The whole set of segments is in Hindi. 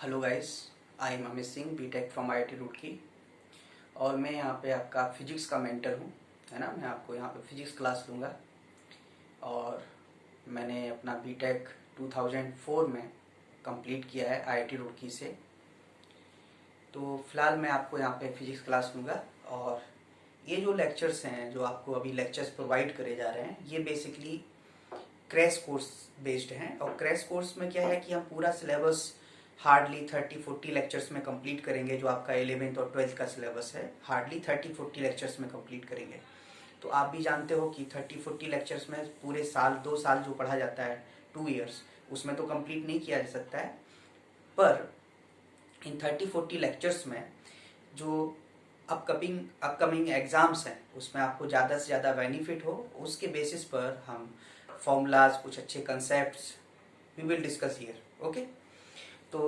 Hello guys, I am Amit Singh, BTech from IIT Roorkee. और मैं यहाँ पे आपका फिजिक्स का मेंटर हूँ, है ना। मैं आपको यहाँ पे फिजिक्स क्लास लूँगा। और मैंने अपना बीटेक 2004 में कंप्लीट किया है आईआईटी रुड़की से। तो फिलहाल मैं आपको यहाँ पे फिजिक्स क्लास लूँगा। और ये जो लेक्चर्स हैं, जो आपको अभी लेक्चर्स प्रोवाइड करे जा रहे हैं, ये बेसिकली क्रैश कोर्स बेस्ड हैं। और क्रैश कोर्स में क्या है कि हम पूरा सिलेबस हार्डली 30-40 लेक्चर्स में कंप्लीट करेंगे। जो आपका 11th और 12th का सिलेबस है, हार्डली 30-40 लेक्चर्स में कंप्लीट करेंगे। तो आप भी जानते हो कि 30-40 लेक्चर्स में पूरे साल 2 साल जो पढ़ा जाता है, 2 years, उसमें तो कंप्लीट नहीं किया जा सकता है। पर इन 30-40 लेक्चर्स में जो अपकमिंग एग्जाम्स हैं, उसमें आपको ज़्यादा से ज़्यादा बेनिफिट हो, उसके बेसिस पर हम फॉर्मूलाज, कुछ अच्छे concepts we will discuss here. Okay, तो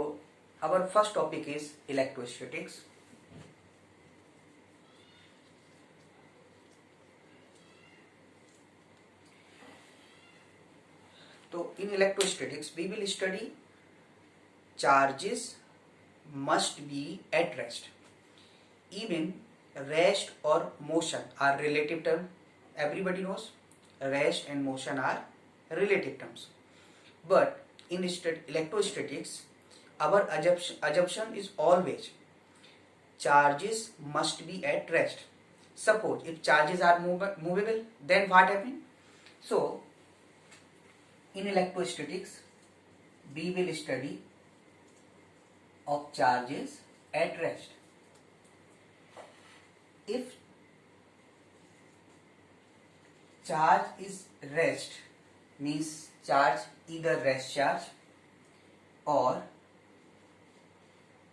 our first topic is electrostatics. तो in electrostatics we will study charges must be at rest. Even rest or motion are relative term. Everybody knows rest and motion are relative terms. But in electrostatics, our assumption is always charges must be at rest. Suppose if charges are movable, then what happens? So in electrostatics we will study of charges at rest. If charge is rest, means charge either rest charge or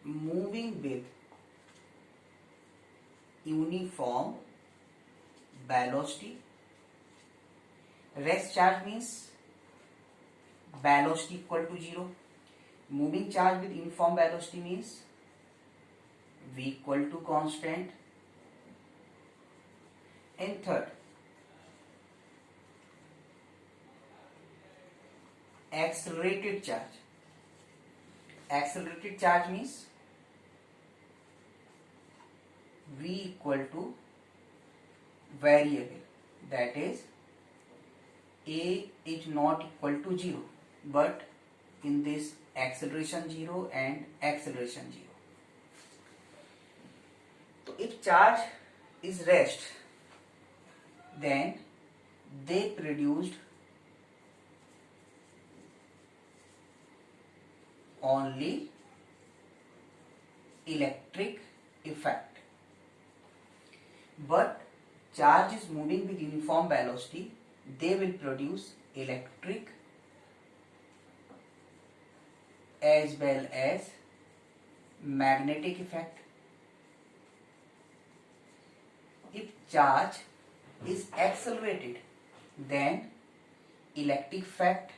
moving with uniform velocity. Rest charge means velocity equal to 0. Moving charge with uniform velocity means v equal to constant. And third, accelerated charge. Accelerated charge means v equal to variable, that is a is not equal to 0, but in this acceleration 0 and acceleration 0. So if charge is rest, then they produced only electric effect. But charge is moving with uniform velocity, they will produce electric as well as magnetic effect. If charge is accelerated, then electric effect,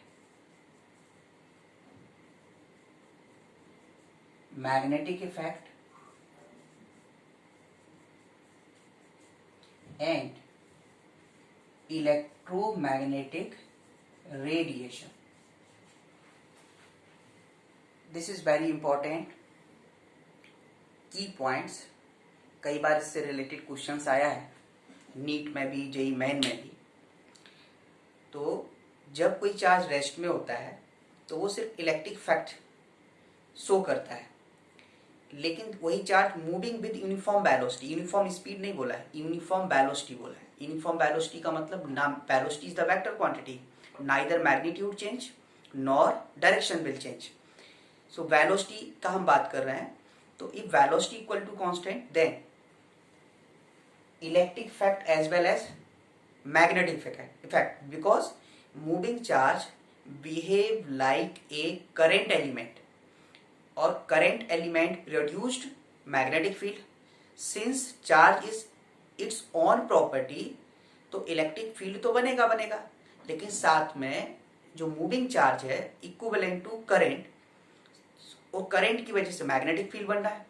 magnetic effect and electromagnetic radiation. This is very important key points. कई बार इससे रिलेटेड क्वेश्चंस आया है नीट में भी, जेई मेन में भी। तो जब कोई चार्ज रेस्ट में होता है तो वो सिर्फ इलेक्ट्रिक इफेक्ट शो करता है, लेकिन वही charge moving with uniform velocity, uniform speed नहीं बोला है, यूनिफॉर्म वेलोसिटी बोला है। यूनिफॉर्म वेलोसिटी का मतलब ना, velocity is the vector quantity, neither magnitude change nor direction will change. So velocity का हम बात कर रहे हैं। तो if velocity equal to constant, then electric effect as well as magnetic effect, because moving charge behave like a current element, or current element produced magnetic field. Since charge is its own property, तो इलेक्ट्रिक फील्ड तो बनेगा, लेकिन साथ में जो मूविंग चार्ज है इक्विवेलेंट टू करंट, वो करंट की वजह से मैग्नेटिक फील्ड बन रहा है।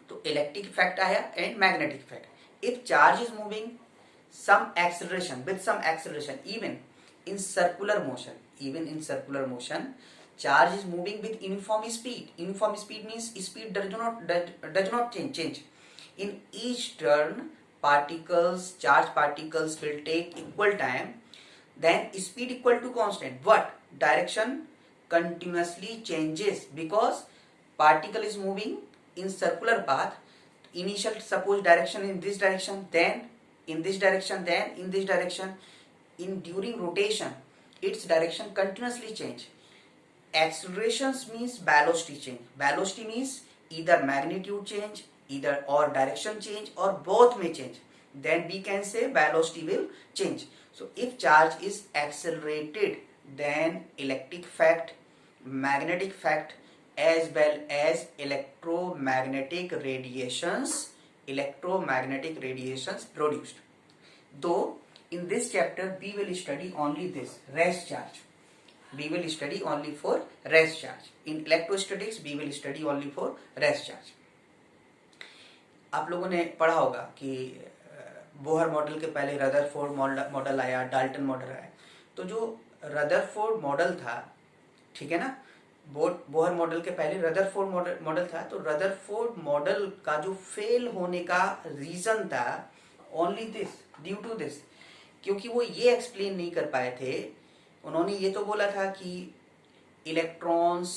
तो इलेक्ट्रिक इफेक्ट आया and magnetic effect. If charge is moving some acceleration, with some acceleration, even in circular motion, charge is moving with uniform speed. Uniform speed means speed does not change. In each turn, charge particles will take equal time. Then speed equal to constant. What? Direction continuously changes because particle is moving in circular path. Initial suppose direction in this direction, then in this direction, then in this direction. During rotation, its direction continuously change. Accelerations means velocity change. Velocity means either magnitude change, either or direction change, or both may change. Then we can say velocity will change. So if charge is accelerated, then electric effect, magnetic effect, as well as electromagnetic radiations produced. Though in this chapter we will study only this rest charge. We will study only for rest charge. In electrostatics we will study only for rest charge. आप लोगों ने पढ़ा होगा कि बोहर मॉडल के पहले रदरफोर्ड मॉडल आया, डाल्टन मॉडल आया. तो जो रदरफोर्ड मॉडल था, ठीक है ना, बोहर मॉडल के पहले रदरफोर्ड मॉडल था. तो रदरफोर्ड मॉडल का जो फेल होने का रीजन था only this, due to this, क्योंकि वो ये एक्सप्लेन नहीं कर पाए थे. उन्होंने ये तो बोला था कि इलेक्ट्रॉन्स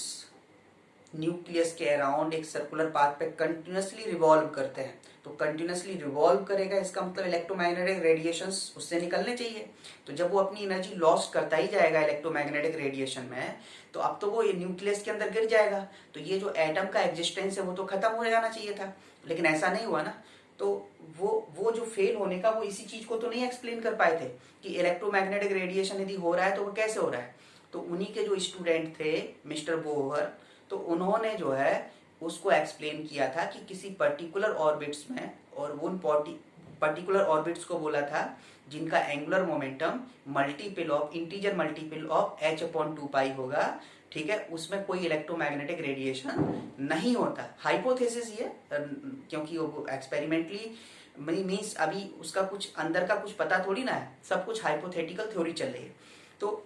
न्यूक्लियस के अराउंड एक सर्कुलर पाथ पे कंटिन्यूसली रिवॉल्व करते हैं. तो कंटिन्यूसली रिवॉल्व करेगा, इसका मतलब इलेक्ट्रोमैग्नेटिक रेडिएशंस उससे निकलने चाहिए. तो जब वो अपनी एनर्जी लॉस करता ही जाएगा इलेक्ट्रोमैग्नेटिक रेडिएशन में, तो अब तो वो न्यूक्लियस के अंदर गिर जाएगा. तो ये जो एटम का एग्जिस्टेंस है वो तो खत्म हो जाना चाहिए था, लेकिन ऐसा नहीं हुआ ना. तो वो जो फेल होने का, वो इसी चीज को तो नहीं एक्सप्लेन कर पाए थे कि इलेक्ट्रोमैग्नेटिक रेडिएशन यदि हो रहा है तो वो कैसे हो रहा है. तो उन्हीं के जो स्टूडेंट थे मिस्टर बोहर, तो उन्होंने जो है उसको एक्सप्लेन किया था कि किसी पर्टिकुलर ऑर्बिट्स में, और उन पर्टिकुलर ऑर्बिट्स को बोला था जिनका angular momentum integer multiple of h/2π होगा, ठीक है, उसमें कोई इलेक्ट्रोमैग्नेटिक रेडिएशन नहीं होता. हाइपोथेसिस ये, क्योंकि वो एक्सपेरिमेंटली मीन्स अभी उसका कुछ अंदर का कुछ पता थोड़ी ना है, सब कुछ हाइपोथेटिकल थ्योरी चल रही है. तो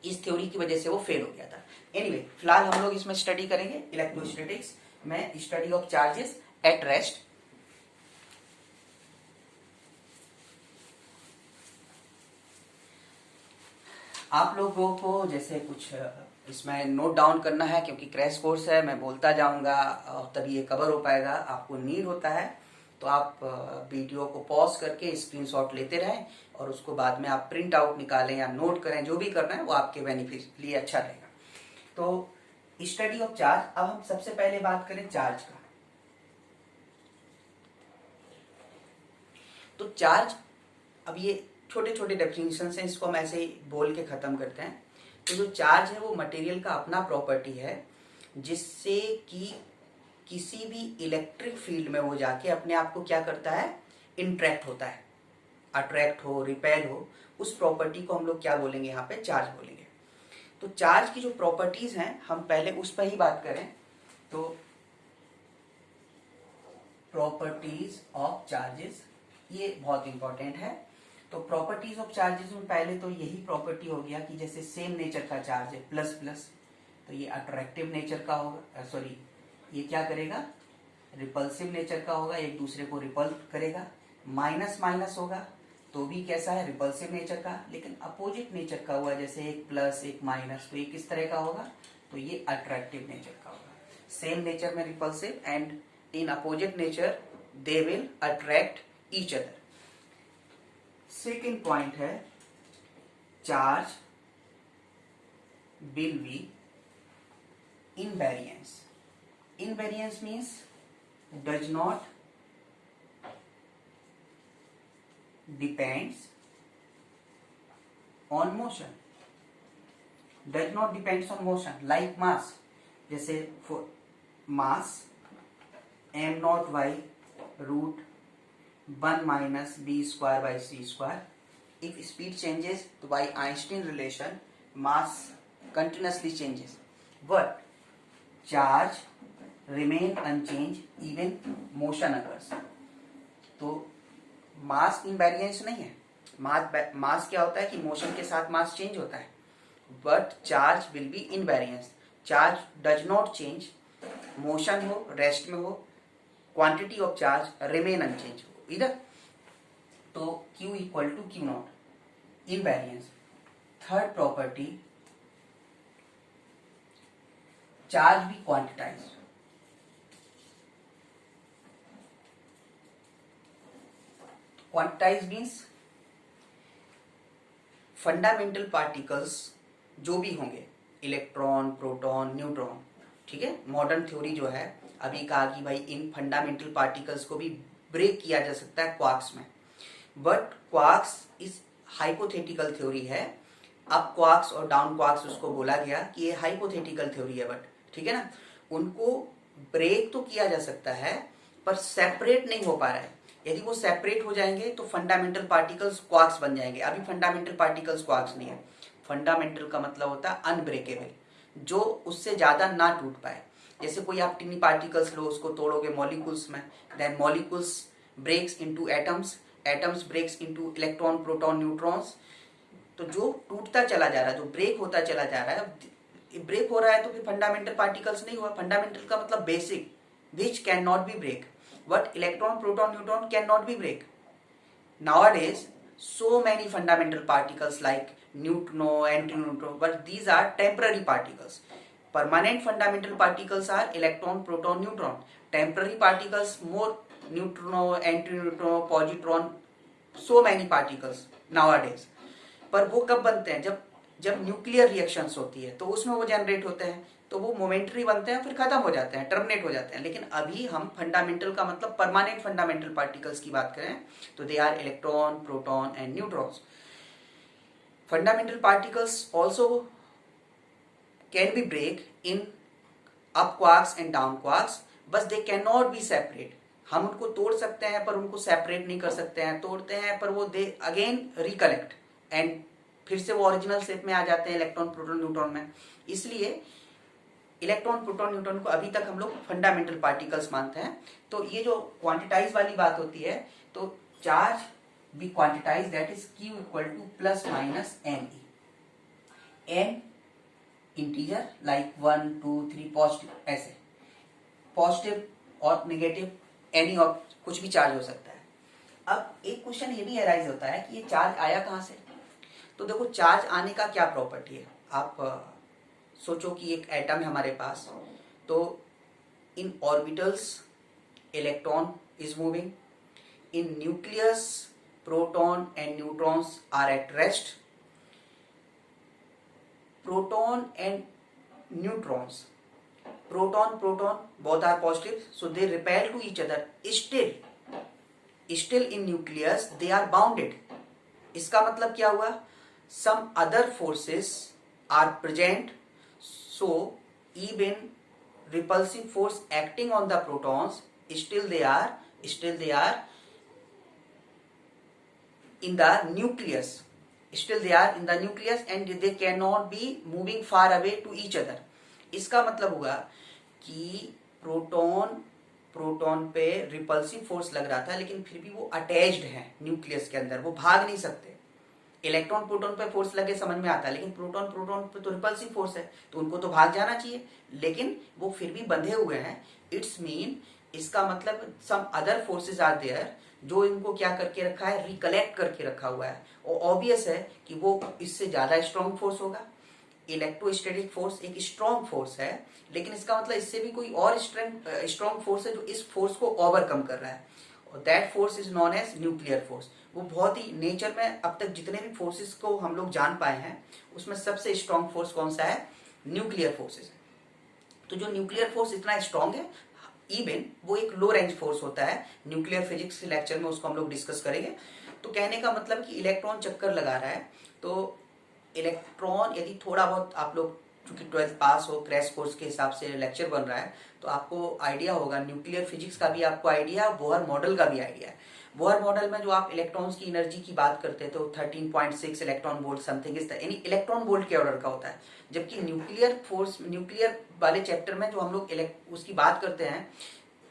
इस थ्योरी की वजह से वो फेल हो गया था. एनीवे, फिलहाल हम लोग इसमें स्टडी करेंगे इलेक्ट्रोस्टैटिक्स में study of charges at rest. आप लोगों को जैसे कुछ इसमें नोट डाउन करना है, क्योंकि क्रैश कोर्स है, मैं बोलता जाऊंगा और तभी ये कवर हो पाएगा. आपको नीड होता है तो आप वीडियो को पॉज करके स्क्रीनशॉट लेते रहें और उसको बाद में आप प्रिंट आउट निकालें या नोट करें, जो भी करना है वो आपके बेनिफिट लिए अच्छा रहेगा. तो स्टडी ऑफ चार्ज. अब हम सबसे पहले बात करें चार्ज का. तो चार्ज, अब ये छोटे छोटे डेफिनेशन हैं, इसको हम ऐसे ही बोल के खत्म करते हैं. तो जो चार्ज है वो मटेरियल का अपना प्रॉपर्टी है, जिससे कि किसी भी इलेक्ट्रिक फील्ड में वो जाके अपने आप को क्या करता है, इंट्रैक्ट होता है, अट्रैक्ट हो, रिपेल हो. उस प्रॉपर्टी को हम लोग क्या बोलेंगे, यहाँ पे चार्ज बोलेंगे. तो चार्ज की जो प्रॉपर्टीज हैं हम पहले उस पर ही बात करें. तो प्रॉपर्टीज ऑफ चार्जेस, ये बहुत इंपॉर्टेंट है. तो प्रॉपर्टीज ऑफ चार्जेस में पहले तो यही प्रॉपर्टी हो गया कि जैसे सेम नेचर का चार्ज है प्लस प्लस, तो ये अट्रैक्टिव नेचर का होगा, सॉरी ये क्या करेगा, रिपल्सिव नेचर का होगा, एक दूसरे को रिपल करेगा. माइनस माइनस होगा तो भी कैसा है, रिपल्सिव नेचर का. लेकिन अपोजिट नेचर का हुआ, जैसे एक प्लस एक माइनस, तो ये किस तरह का होगा, तो ये अट्रैक्टिव नेचर का होगा. सेम नेचर में repulsive, and in opposite nature they will attract each other. Second point है, charge will be invariance. Invariance means does not depends on motion. Does not depends on motion. Like mass, जैसे for mass m0 y root 1 minus b square by c square. If speed changes, तो by Einstein relation mass continuously changes. But charge remain unchanged even motion occurs. तो मास इनवेरियंस नहीं है. मास क्या होता है कि मोशन के साथ मास चेंज होता है, but charge will be invariance. Charge does not change, motion हो, रेस्ट में हो, quantity of charge remain unchange हो इधर। तो Q equal to Q naught, invariance. Third property, charge भी quantise. Quantise means fundamental particles जो भी होंगे, इलेक्ट्रॉन, प्रोटॉन, न्यूट्रॉन, ठीक है। मॉडर्न थ्योरी जो है अभी कहा कि भाई इन फंडामेंटल पार्टिकल्स को भी ब्रेक किया जा सकता है क्वार्क्स में, बट क्वार्क्स इस हाइपोथेटिकल थ्योरी है। अब क्वार्क्स और डाउन क्वार्क्स उसको बोला गया कि ये हाइपोथेटिकल थ्योरी है, बट ठीक है ना, उनको ब्रेक तो किया जा सकता है पर सेपरेट नहीं हो पा रहा है। यदि वो सेपरेट हो जाएंगे तो फंडामेंटल पार्टिकल्स क्वार्क्स बन जाएंगे। अभी फंडामेंटल पार्टिकल्स क्वार्क्स नहीं है। फंडामेंटल का मतलब होता है अनब्रेकेबल, जो उससे ज्यादा ना टूट पाए। जैसे कोई आप टिनी पार्टिकल्स लो, उसको तोड़ोगे मॉलिक्यूल्स में, then molecules breaks into atoms, atoms breaks into electron, proton, neutrons. तो जो टूटता चला जा रहा है, जो ब्रेक होता चला जा रहा है, ब्रेक हो रहा है तो फिर फंडामेंटल पार्टिकल्स नहीं हुआ। फंडामेंटल का मतलब basic, which can not be break, but electron, proton, neutron can not be break. Nowadays, so many fundamental particles like neutrino, antineutrino, but these are temporary particles. Permanent fundamental particles are electron, proton, neutron. Temporary particles more neutrino, antineutrino, positron, so many particles nowadays. पर वो कब बनते हैं? जब न्यूक्लियर रिएक्शंस होती है तो उसमें वो जनरेट होते हैं, तो वो मोमेंटरी बनते हैं, फिर खत्म हो जाते हैं, टर्मिनेट हो जाते हैं। लेकिन अभी हम फंडामेंटल का मतलब परमानेंट फंडामेंटल पार्टिकल्स की बात करें तो they are electron, proton and neutrons. Fundamental particles also can be break in up quarks and down quarks, बस they can not be separate. हम उनको तोड़ सकते हैं पर उनको सेपरेट नहीं कर सकते हैं। तोड़ते हैं पर वो दे अगेन रिकलेक्ट एंड फिर से वो ओरिजिनल शेप में आ जाते हैं इलेक्ट्रॉन, प्रोटॉन, न्यूट्रॉन में। इसलिए इलेक्ट्रॉन, प्रोटॉन, न्यूट्रॉन को अभी तक हम लोग फंडामेंटल पार्टिकल्स मानते हैं। तो ये जो क्वांटिटाइज वाली बात होती है, तो charge be quantize, that is Q equal to plus minus n e. N integer like 1, 2, 3 positive, ऐसे पॉजिटिव और नेगेटिव एनी और कुछ भी चार्ज हो सकता है। अब एक क्वेश्चन ये भी अराइज होता है कि ये चार्ज आया कहां से। तो देखो, चार्ज आने का क्या प्रॉपर्टी है। आप सोचो कि एक एटम है हमारे पास, तो in orbitals electron is moving, in nucleus proton and neutrons are at rest. Proton and neutrons, proton both are positive, so they repel to each other. Still in nucleus they are bounded. इसका मतलब क्या हुआ, some other forces are present, so even repulsive force acting on the protons, still they are in the nucleus, and they cannot be moving far away to each other. इसका मतलब हुआ कि प्रोटॉन पे रिपल्सिव फोर्स लग रहा था, लेकिन फिर भी वो अटैच्ड है न्यूक्लियस के अंदर, वो भाग नहीं सकते। इलेक्ट्रॉन प्रोटॉन पे फोर्स लगे समझ में आता है, लेकिन प्रोटॉन पे तो रिपल्सिव फोर्स है, तो उनको तो भाग जाना चाहिए, लेकिन वो फिर भी बंधे हुए हैं। इट्स मीन, इसका मतलब some other forces are there जो इनको क्या करके रखा है, रिकलेक्ट करके रखा हुआ है। और ऑब्वियस है कि वो इससे ज्यादा स्ट्रॉन्ग फोर्स होगा। इलेक्ट्रोस्टैटिक फोर्स एक स्ट्रॉन्ग फोर्स है, लेकिन इसका मतलब इससे भी कोई और स्ट्रॉन्ग फोर्स है जो इस फोर्स को ओवरकम कर रहा है, और that force is known as nuclear force. वो बहुत ही नेचर में अब तक जितने भी फोर्सेस को हम लोग जान पाए हैं, उसमें सबसे स्ट्रॉन्ग फोर्स कौन सा है, न्यूक्लियर फोर्सेस है। तो जो न्यूक्लियर फोर्स इतना स्ट्रॉन्ग है, इवन वो एक लो रेंज फोर्स होता है। न्यूक्लियर फिजिक्स लेक्चर में उसको हम लोग डिस्कस करेंगे। तो कहने का मतलब कि इलेक्ट्रॉन चक्कर लगा रहा है, तो इलेक्ट्रॉन यदि थोड़ा बहुत आप लोग चूंकि 12th पास हो, क्रैश कोर्स के हिसाब से लेक्चर बन रहा है, तो आपको आइडिया होगा, न्यूक्लियर फिजिक्स का भी आपको आइडिया, बोहर मॉडल का भी आइडिया है। बोहर मॉडल में जो आप इलेक्ट्रॉन्स की एनर्जी की बात करते थे, तो 13.6 इलेक्ट्रॉन वोल्ट समथिंग इस तरह, यानी इलेक्ट्रॉन वोल्ट के ऑर्डर का होता है। जबकि न्यूक्लियर वाले चैप्टर में जो हम लोग उसकी बात करते हैं,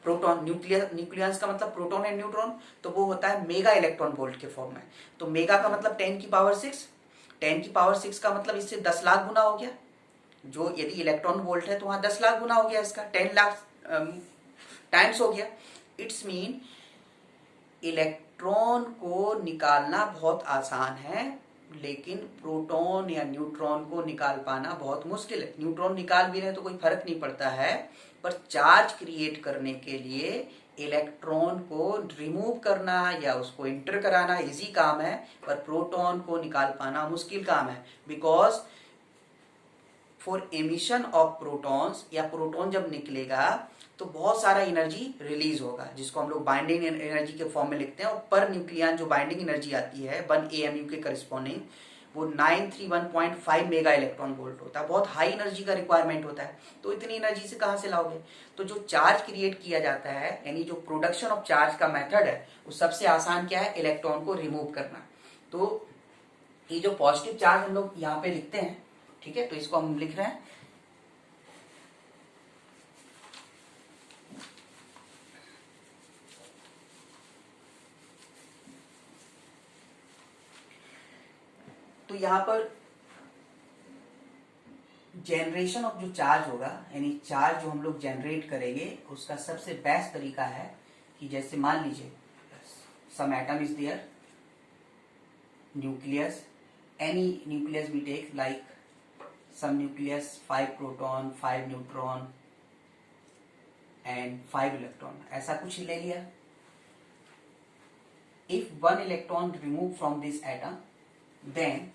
प्रोटॉन, न्यूक्लियस का मतलब प्रोटॉन एंड न्यूट्रॉन, तो वो होता है मेगा इलेक्ट्रॉन वोल्ट के फॉर्म में। तो मेगा का मतलब 10 की पावर 6, 10⁶ का मतलब इससे 10 लाख गुना हो गया। जो यदि इलेक्ट्रॉन वोल्ट है तो वहां 10 लाख गुना हो गया, इसका 10 लाख टाइम्स हो गया। इट्स मीन इलेक्ट्रॉन को निकालना बहुत आसान है, लेकिन प्रोटॉन या न्यूट्रॉन को निकाल पाना बहुत मुश्किल है। न्यूट्रॉन निकाल भी रहे तो कोई फर्क नहीं पड़ता है, पर चार्ज क्रिएट करने के लिए इलेक्ट्रॉन को रिमूव करना या उसको इंटर कराना इजी काम है, पर प्रोटॉन को निकाल पाना मुश्किल काम है। Because for emission of protons, या प्रोटॉन जब निकलेगा तो बहुत सारा एनर्जी रिलीज होगा, जिसको हम लोग बाइंडिंग एनर्जी के फॉर्म में लिखते हैं। और पर न्यूक्लियन जो बाइंडिंग एनर्जी आती है 1 AMU के करस्पॉन्डिंग, वो 931.5 मेगा इलेक्ट्रॉन वोल्ट होता है। बहुत हाई एनर्जी का रिक्वायरमेंट होता है, तो इतनी एनर्जी से कहां से लाओगे। तो जो चार्ज क्रिएट किया जाता है, यानी जो प्रोडक्शन ऑफ चार्ज का मेथड है, वो सबसे आसान क्या है, इलेक्ट्रॉन को रिमूव करना। तो ये जो पॉजिटिव चार्ज हम लोग यहाँ पे लिखते हैं, ठीक है, तो इसको हम लिख रहे हैं तो यहाँ पर जनरेशन ऑफ जो चार्ज होगा, यानी चार्ज जो हम लोग जनरेट करेंगे, उसका सबसे बेस्ट तरीका है कि जैसे मान लीजिए some atom is there, nucleus, any nucleus we take, like some nucleus 5 proton 5 neutron and 5 electron, ऐसा कुछ ले लिया। If 1 electron remove from this atom, then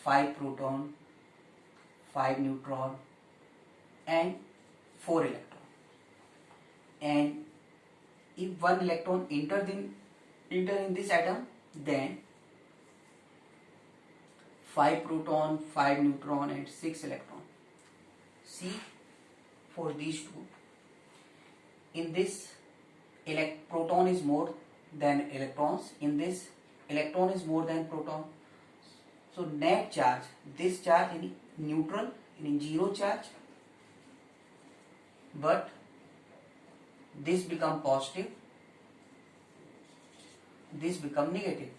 5 proton, 5 neutron and 4 electron. And if 1 electron enter in this atom, then 5 proton, 5 neutron and 6 electron. See, for these two, in this proton is more than electrons, in this electron is more than proton. So net charge, this charge in neutral, in zero charge, but this become positive, this become negative.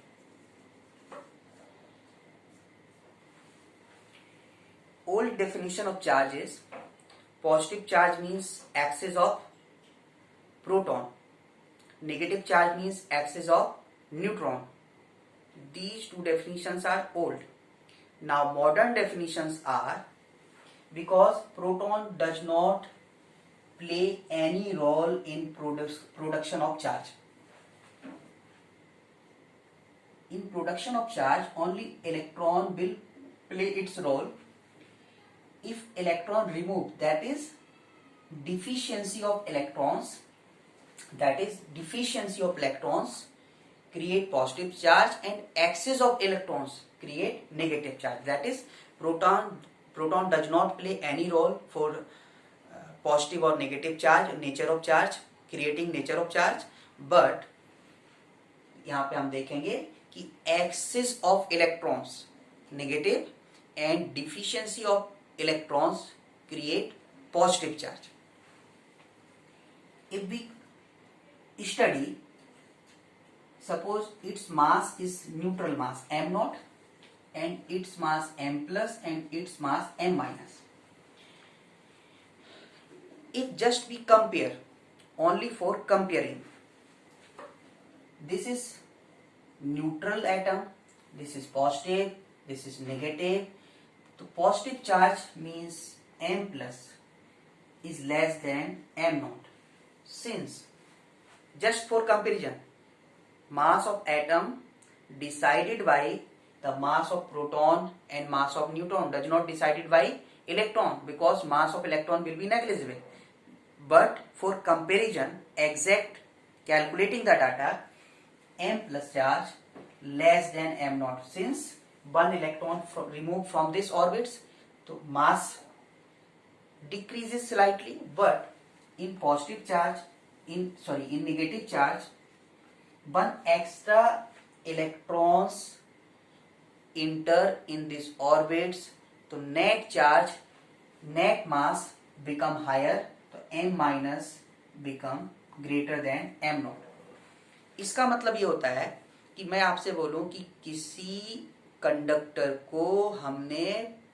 Old definition of charge is positive charge means axis of proton, negative charge means axis of neutron. These two definitions are old. Now modern definitions are, because proton does not play any role in production of charge. In production of charge, only electron will play its role. If electron removed, that is deficiency of electrons, create positive charge, and excess of electrons create negative charge. That is, proton does not play any role for positive or negative charge, nature of charge, creating nature of charge. But यहाँ पे हम देखेंगे कि excess of electrons negative and deficiency of electrons create positive charge. If we study, suppose its mass is neutral mass m0 and its mass m plus and its mass m minus. If just we compare, only for comparing, this is neutral atom, this is positive, this is negative. So positive charge means m plus is less than m0. Since, just for comparison, mass of atom decided by the mass of proton and mass of neutron, does not decided by electron, because mass of electron will be negligible. But for comparison, exact calculating the data, m plus charge less than m0. Since one electron removed from this orbits, so mass decreases slightly, but in positive charge, in negative charge, one extra electrons enter in this orbits, तो net charge, net mass become higher, तो m minus become greater than m0. इसका मतलब ये होता है कि मैं आपसे बोलूं कि किसी कंडक्टर को हमने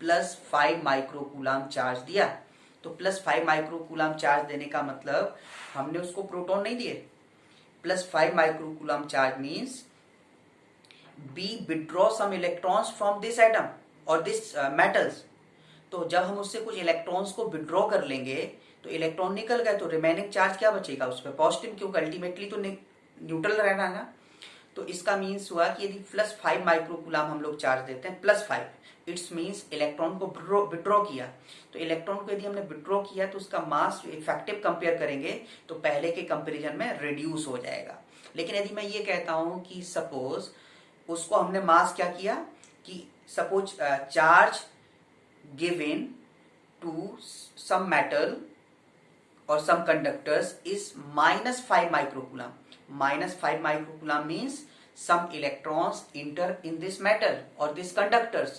+5 माइक्रोकूलम चार्ज दिया, तो +5 माइक्रोकूलम चार्ज देने का मतलब हमने उसको प्रोटॉन नहीं दिए। +5 microcoulomb charge means we withdraw some electrons from this atom और this metals। तो जब हम उससे कुछ इलेक्ट्रॉन्स को विड्रॉ कर लेंगे तो इलेक्ट्रॉन निकल गए, तो रिमेनिंग चार्ज क्या बचेगा उस पर? पॉजिटिव, क्योंकि अल्टीमेटली तो न्यूट्रल रहना है ना। तो इसका मीन्स हुआ कि यदि +5 माइक्रोकूलम हम लोग चार्ज देते हैं, +5, इट्स मीन्स इलेक्ट्रॉन को विड्रॉ किया। तो इलेक्ट्रॉन को यदि हमने विड्रॉ किया तो उसका मास इफेक्टिव कंपेयर करेंगे तो पहले के कंपेरिजन में रिड्यूस हो जाएगा। लेकिन यदि मैं ये कहता हूं कि सपोज उसको हमने मास क्या किया कि suppose charge given to some metal or some conductors is -5 microcoulomb. -5 microcoulomb means some electrons enter in this metal or this conductors.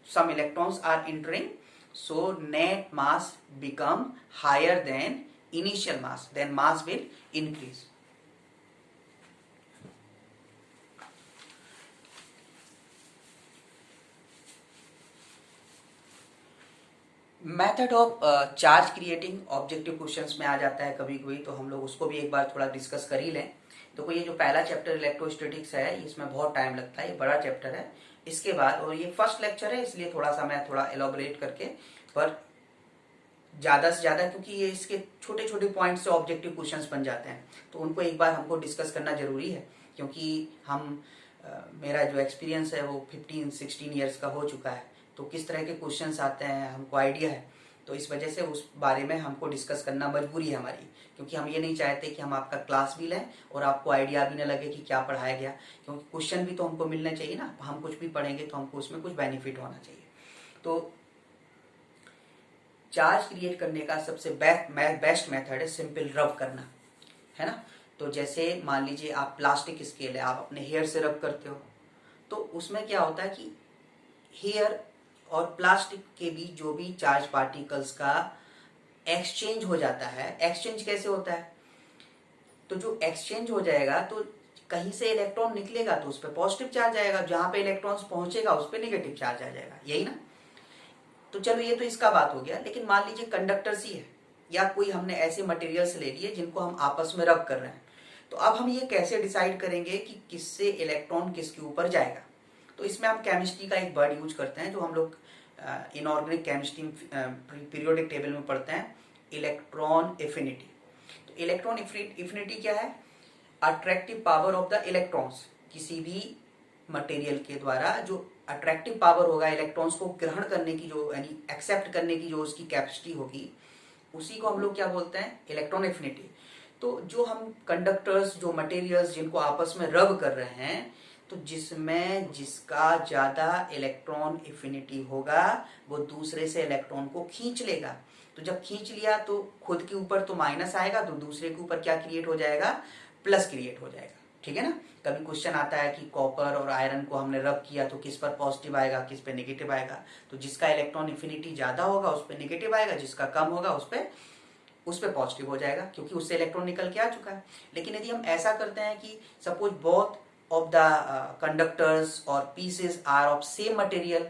Some electrons are entering, so net mass become higher than initial mass. Then mass will increase. Method of charge creating objective questions में आ जाता है कभी कभी, तो हम लोग उसको भी एक बार थोड़ा डिस्कस कर ही लें। तो ये जो पहला चैप्टर इलेक्ट्रोस्टैटिक्स है इसमें बहुत टाइम लगता है, ये बड़ा चैप्टर है। इसके बाद, और ये फर्स्ट लेक्चर है इसलिए थोड़ा सा मैं थोड़ा एलोबरेट करके, पर ज्यादा से ज्यादा क्योंकि ये इसके छोटे छोटे पॉइंट से ऑब्जेक्टिव क्वेश्चंस बन जाते हैं तो उनको एक बार हमको डिस्कस करना जरूरी है, क्योंकि हम मेरा जो एक्सपीरियंस है वो 15-16 ईयर्स का हो चुका है, तो किस तरह के क्वेश्चंस आते हैं हमको आइडिया है। तो इस वजह से उस बारे में हमको डिस्कस करना मजबूरी है हमारी, क्योंकि हम ये नहीं चाहते कि हम आपका क्लास भी लें और आपको आइडिया भी न लगे कि क्या पढ़ाया गया, क्योंकि क्वेश्चन भी तो हमको मिलने चाहिए ना। हम कुछ भी पढ़ेंगे तो हमको उसमें कुछ बेनिफिट होना चाहिए। तो चार्ज क्रिएट करने का सबसे बेस्ट मेथड है सिंपल रब करना, है ना। तो जैसे मान लीजिए आप प्लास्टिक स्केल है, आप अपने हेयर से रब करते हो, तो उसमें क्या होता है कि हेयर और प्लास्टिक के बीच जो भी चार्ज पार्टिकल्स का एक्सचेंज हो जाता है। एक्सचेंज कैसे होता है? तो जो एक्सचेंज हो जाएगा तो कहीं से इलेक्ट्रॉन निकलेगा तो उस पर पॉजिटिव चार्ज आएगा, जहां पे इलेक्ट्रॉन्स पहुंचेगा उस पर नेगेटिव चार्ज आ जाएगा, यही ना। तो चलो ये तो इसका बात हो गया। लेकिन मान लीजिए कंडक्टर्स ही है या कोई हमने ऐसे मटेरियल्स ले लिए जिनको हम आपस में रब कर रहे हैं, तो अब हम ये कैसे डिसाइड करेंगे कि किससे इलेक्ट्रॉन किसके ऊपर जाएगा? तो इसमें हम केमिस्ट्री का एक वर्ड यूज करते हैं जो हम लोग इनऑर्गेनिक केमिस्ट्री पीरियोडिक टेबल में पढ़ते हैं, इलेक्ट्रॉन एफिनिटी। तो इलेक्ट्रॉन एफिनिटी क्या है? Attractive power of the electrons. किसी भी मटेरियल के द्वारा जो अट्रैक्टिव पावर होगा इलेक्ट्रॉन्स को ग्रहण करने की, जो यानी एक्सेप्ट करने की जो उसकी कैपेसिटी होगी, उसी को हम लोग क्या बोलते हैं? Electron affinity. तो जो हम कंडक्टर्स, जो मटेरियल्स जिनको आपस में रब कर रहे हैं, तो जिसमें जिसका ज्यादा इलेक्ट्रॉन एफिनिटी होगा वो दूसरे से इलेक्ट्रॉन को खींच लेगा। तो जब खींच लिया तो खुद के ऊपर तो माइनस आएगा, तो दूसरे के ऊपर क्या क्रिएट हो जाएगा? प्लस क्रिएट हो जाएगा, ठीक है ना। कभी क्वेश्चन आता है कि कॉपर और आयरन को हमने रब किया तो किस पर पॉजिटिव आएगा, किस पे नेगेटिव आएगा। तो जिसका इलेक्ट्रॉन एफिनिटी ज्यादा होगा उस पर नेगेटिव आएगा, जिसका कम होगा उस पर पॉजिटिव हो जाएगा, क्योंकि उससे इलेक्ट्रॉन निकल के आ चुका है। लेकिन यदि हम ऐसा करते हैं कि suppose both of the conductors or pieces are of same material,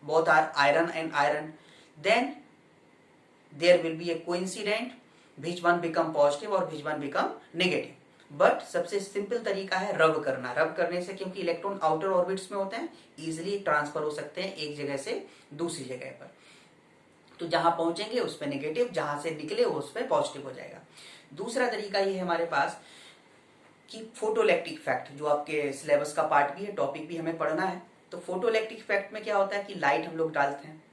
both are iron and iron, then there will be a coincident which one become positive और which one become negative. But सबसे सिंपल तरीका है रब करना। रब करने से, क्योंकि इलेक्ट्रॉन आउटर ऑर्बिट्स में होते हैं, इजिली ट्रांसफर हो सकते हैं एक जगह से दूसरी जगह पर। तो जहां पहुंचेंगे उस पर नेगेटिव, जहां से निकले उस पर पॉजिटिव हो जाएगा। दूसरा तरीका ये है हमारे पास कि फोटोइलेक्ट्रिक इफेक्ट, जो आपके सिलेबस का पार्ट भी है, टॉपिक भी हमें पढ़ना है। तो फोटोइलेक्ट्रिक इफेक्ट में क्या होता है कि लाइट हम लोग डालते हैं।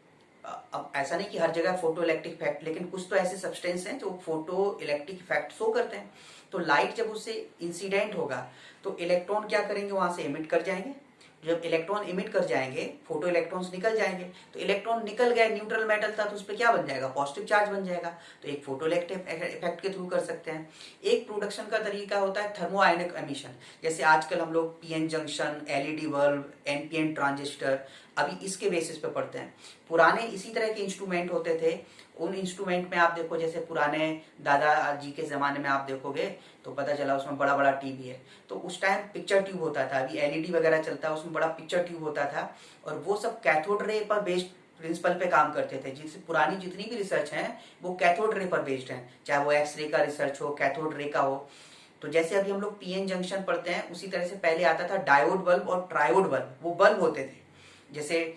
अब ऐसा नहीं कि हर जगह फोटोइलेक्ट्रिक इफेक्ट, लेकिन कुछ तो ऐसे सब्सटेंस हैं जो फोटो इलेक्ट्रिक इफेक्ट शो करते हैं। तो लाइट जब उससे इंसिडेंट होगा तो इलेक्ट्रॉन क्या करेंगे? वहां से इमिट कर जाएंगे। जब इलेक्ट्रॉन इमिट कर जाएंगे, फोटो इलेक्ट्रॉन्स निकल जाएंगे। तो इलेक्ट्रॉन निकल गए, न्यूट्रल मेटल था तो उस पर क्या बन जाएगा? पॉजिटिव चार्ज बन जाएगा। तो एक फोटो इलेक्ट्रिक इफेक्ट के थ्रू कर सकते हैं। एक प्रोडक्शन का तरीका होता है थर्मो आयनिक एमिशन। जैसे आजकल हम लोग PN junction, LED bulb, NPN transistor, अभी इसके बेसिस पे पढ़ते हैं। पुराने इसी तरह के इंस्ट्रूमेंट होते थे। उन इंस्ट्रूमेंट में आप देखो, जैसे पुराने दादाजी के ज़माने में आप देखोगे तो पता चला उसमें बड़ा बड़ा टीवी है, तो उस टाइम पिक्चर ट्यूब होता था। अभी एलईडी वगैरह चलता है, उसमें बड़ा पिक्चर ट्यूब होता था, और वो सब कैथोड रे पर बेस्ड प्रिंसिपल पे काम करते थे। जिससे पुरानी जितनी भी रिसर्च है वो कैथोड रे पर बेस्ड है, चाहे वो एक्सरे का रिसर्च हो, कैथोड रे का हो। तो जैसे अभी हम लोग पीएन जंक्शन पढ़ते हैं, उसी तरह से पहले आता था डायोड बल्ब और ट्रायोड बल्ब। वो बल्ब होते थे, जैसे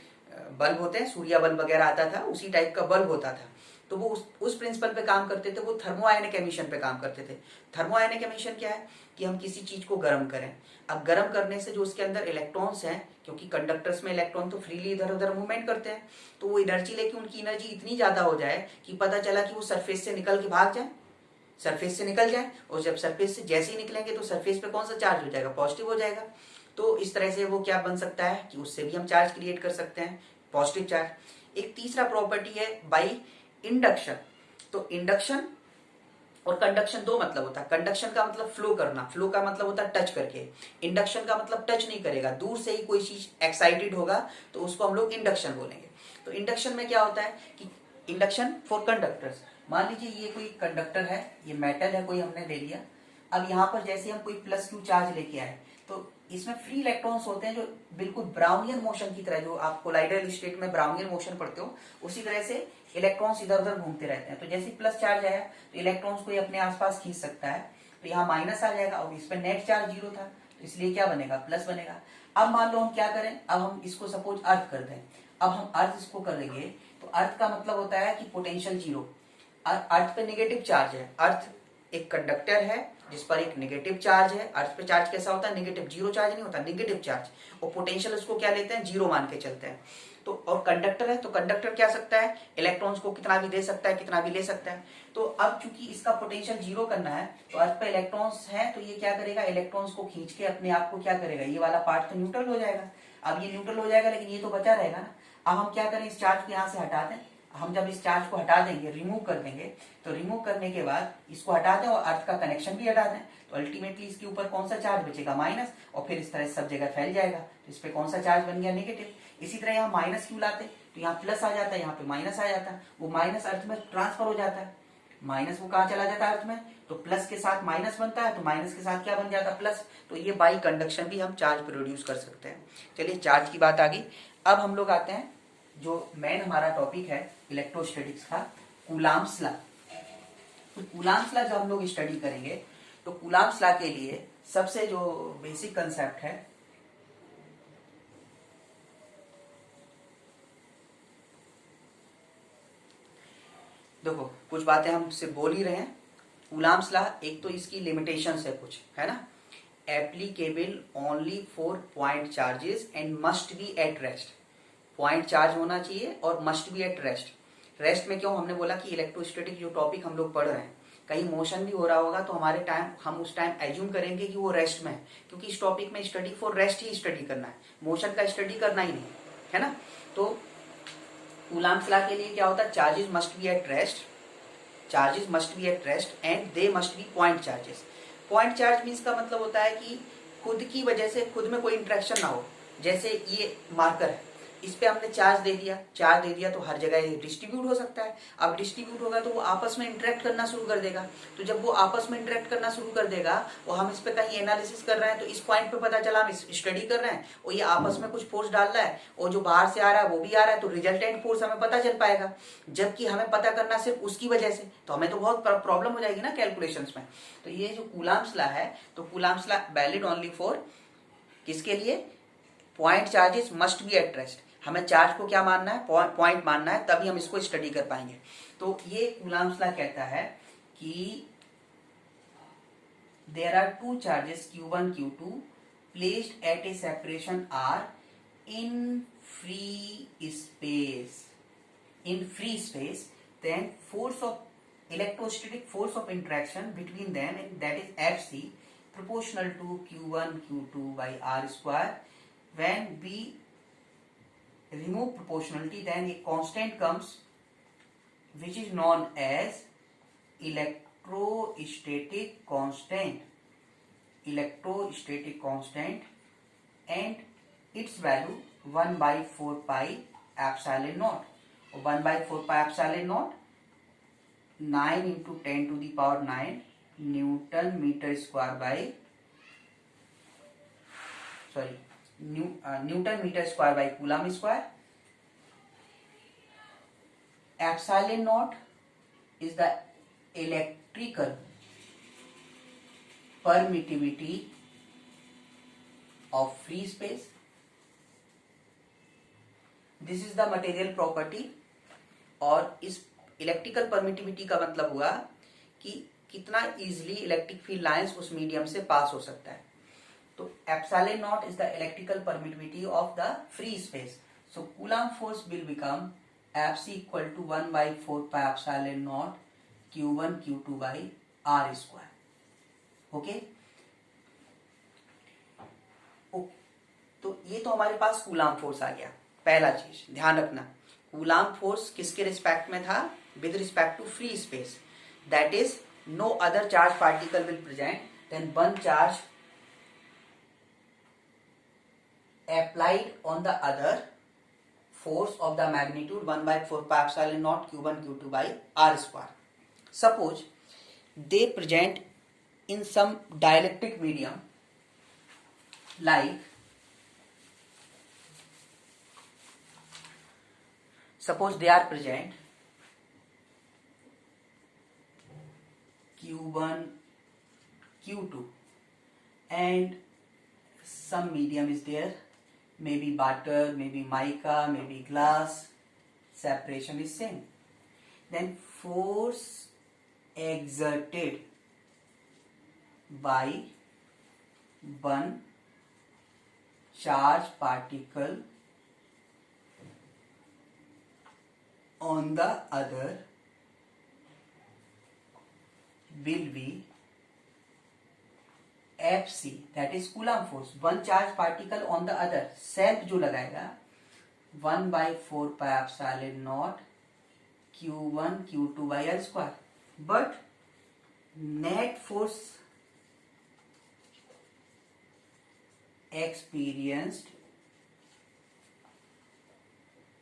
बल्ब होते हैं, सूर्या बल्ब वगैरह आता था, उसी टाइप का बल्ब होता था। तो वो उस प्रिंसिपल पे काम करते थे। वो थर्मोआयनिक एमिशन पे काम करते थे। थर्मोआयनिक एमिशन क्या है कि हम किसी चीज को गर्म करें। अब गर्म करने से जो उसके अंदर इलेक्ट्रॉन्स हैं, क्योंकि कंडक्टर्स में इलेक्ट्रॉन तो फ्रीली इधर उधर मूवमेंट करते हैं, तो वो एनर्जी लेके उनकी एनर्जी इतनी ज्यादा हो जाए कि पता चला कि वो सरफेस से निकल के भाग जाए, सरफेस से निकल जाए। और जब सरफेस से जैसे ही निकलेंगे तो सरफेस पे कौन सा चार्ज हो जाएगा, पॉजिटिव हो जाएगा। तो इस तरह से वो क्या बन सकता है कि उससे भी हम चार्ज क्रिएट कर सकते हैं, पॉजिटिव चार्ज। एक तीसरा प्रॉपर्टी है बाई इंडक्शन। तो इंडक्शन और कंडक्शन दो मतलब होता है। कंडक्शन का मतलब फ्लो करना, फ्लो का मतलब होता है टच करके। इंडक्शन का मतलब टच नहीं करेगा, दूर से ही कोई चीज एक्साइटेड होगा तो उसको हम लोग इंडक्शन बोलेंगे। तो इंडक्शन में क्या होता है कि इंडक्शन फॉर कंडक्टर्स, मान लीजिए ये कोई कंडक्टर है, ये मेटल है कोई, हमने ले लिया। अब यहाँ पर जैसे हम कोई प्लस क्यू चार्ज लेके आए, तो इसमें फ्री इलेक्ट्रॉन्स होते हैं जो बिल्कुल ब्राउनियन मोशन की तरह, जो आप कोलाइडल स्टेट में ब्राउनियन मोशन पढ़ते हो उसी तरह से इलेक्ट्रॉन्स इधर उधर घूमते रहते हैं। तो जैसे प्लस चार्ज आया तो इलेक्ट्रॉन्स को ये अपने आसपास खींच सकता है, तो यहाँ माइनस आ जाएगा, और इस पर नेट चार्ज जीरो था तो इसलिए क्या बनेगा, प्लस बनेगा। अब मान लो हम क्या करें, अब हम इसको सपोज अर्थ कर दें। अब हम अर्थ इसको कर देंगे तो अर्थ का मतलब होता है कि पोटेंशियल जीरो। अर्थ पे नेगेटिव चार्ज है, अर्थ एक कंडक्टर है जिस पर एक नेगेटिव चार्ज है। अर्थ पे चार्ज कैसा होता है, नेगेटिव, जीरो चार्ज नहीं होता, नेगेटिव चार्ज। और पोटेंशियल उसको क्या लेते हैं, जीरो मान के चलते हैं। तो और कंडक्टर है, तो कंडक्टर क्या सकता है, इलेक्ट्रॉन्स को कितना भी दे सकता है, कितना भी ले सकता है। तो अब चूंकि इसका पोटेंशियल जीरो करना है, तो अर्थ पे इलेक्ट्रॉन्स है, तो ये क्या करेगा, इलेक्ट्रॉन्स को खींच के अपने आप को क्या करेगा, ये वाला पार्ट तो न्यूट्रल हो जाएगा। अब ये न्यूट्रल हो जाएगा, लेकिन ये तो बचा रहेगा ना। अब हम क्या करें, इस चार्ज को यहाँ से हटा दें। हम जब इस चार्ज को हटा देंगे, रिमूव कर देंगे, तो रिमूव करने के बाद इसको हटा दें और अर्थ का कनेक्शन भी हटा दें, तो अल्टीमेटली इसके ऊपर कौन सा चार्ज बचेगा, माइनस। और फिर इस तरह सब जगह फैल जाएगा, तो इस पे कौन सा चार्ज बन गया, नेगेटिव। इसी तरह यहाँ माइनस क्यों लाते, तो यहाँ प्लस आ जाता है, यहाँ पे माइनस आ जाता है, वो माइनस अर्थ में ट्रांसफर हो जाता है। माइनस वो कहाँ चला जाता है, अर्थ में, तो प्लस के साथ माइनस बनता है, तो माइनस के साथ क्या बन जाता है, प्लस। तो ये बाई कंडक्शन भी हम चार्ज प्रोड्यूस कर सकते हैं। चलिए, चार्ज की बात आ गई। अब हम लोग आते हैं जो मेन हमारा टॉपिक है इलेक्ट्रोस्टैटिक्स का, कूलाम्स लॉ। तो कूलाम्स लॉ जब हम लोग स्टडी करेंगे, तो कूलाम्स लॉ के लिए सबसे जो बेसिक कंसेप्ट है, देखो कुछ बातें हम से बोल ही रहे हैं। कूलाम्स लॉ, एक तो इसकी लिमिटेशंस है कुछ, है ना। Applicable only for point charges and must be at rest. Point charge होना चाहिए और must be at rest. Rest में क्यों, हमने बोला कि इलेक्ट्रोस्टैटिक जो टॉपिक हम लोग पढ़ रहे हैं, कहीं मोशन भी हो रहा होगा तो हमारे टाइम, हम उस टाइम एज्यूम करेंगे कि वो रेस्ट में है, क्योंकि इस टॉपिक में study for rest he study करना है, मोशन का स्टडी करना ही नहीं है ना। तो कूलाम्स लॉ के लिए क्या होता है, charges must be at rest, charges must be at rest and they must be point charges. Point charge means का मतलब होता है कि खुद की वजह से खुद में कोई इंटरेक्शन ना हो। जैसे ये मार्कर है, इस पे हमने चार्ज दे दिया तो हर जगह ये डिस्ट्रीब्यूट हो सकता है। अब डिस्ट्रीब्यूट होगा तो वो आपस में इंटरेक्ट करना शुरू कर देगा। तो जब वो आपस में इंटरेक्ट करना शुरू कर देगा, वो हम इस पे कहीं एनालिसिस कर रहे हैं तो इस पॉइंट पे पता चला हम स्टडी कर रहे हैं और ये आपस में कुछ फोर्स डाल रहा है, और जो बाहर से आ रहा है वो भी आ रहा है, तो रिजल्टेंट फोर्स हमें पता चल पाएगा। जबकि हमें पता करना सिर्फ उसकी वजह से, तो हमें तो बहुत प्रॉब्लम हो जाएगी ना कैलकुलेशंस में। तो ये जो कूलाम्स लॉ है, तो coulombs law valid only for किसके लिए, point charges must be at rest. हमें चार्ज को क्या मानना है, पॉइंट मानना है, तभी हम इसको स्टडी कर पाएंगे। तो ये कूलाम्स लॉ कहता है कि there are two charges Q1 Q2 placed at a separation R in free space, then force of electrostatic force of interaction between them, and that is Fc proportional to Q1 Q2 by R square. When we remove proportionality, then a constant comes which is known as electrostatic constant, and its value 1/4 pi epsilon naught, और 1/4 pi epsilon naught 9 into 10⁹ newton metre square by newton metre square by coulomb square. Epsilon naught is the electrical permittivity of free space. This is the material property. और इस इलेक्ट्रिकल परमिटिविटी का मतलब हुआ कि कितना इजिली इलेक्ट्रिक फील्ड लाइंस उस मीडियम से पास हो सकता है. तो epsilon not is the electrical permittivity of the free space. So coulomb force will become Fc equal to 1/4 pi epsilon naught Q1 Q2 by R square. Okay, तो ये तो हमारे पास कूलम फोर्स आ गया. पहला चीज ध्यान रखना, कूलम फोर्स किसके रिस्पेक्ट में था? With respect to free space. That is no other charge particle will present then one charge applied on the other force of the magnitude 1/4 pi epsilon naught Q1 Q2 by R square. Suppose they present in some dielectric medium like, suppose they are present Q1 Q2 and some medium is there, maybe butter, maybe mica, maybe glass, separation is same. Then force exerted by one charge particle on the other will be Fc, that is Coulomb force. One charge particle on the other, self जो लगाएगा 1/4 pi epsilon naught Q1 Q2 by R square. But net force experienced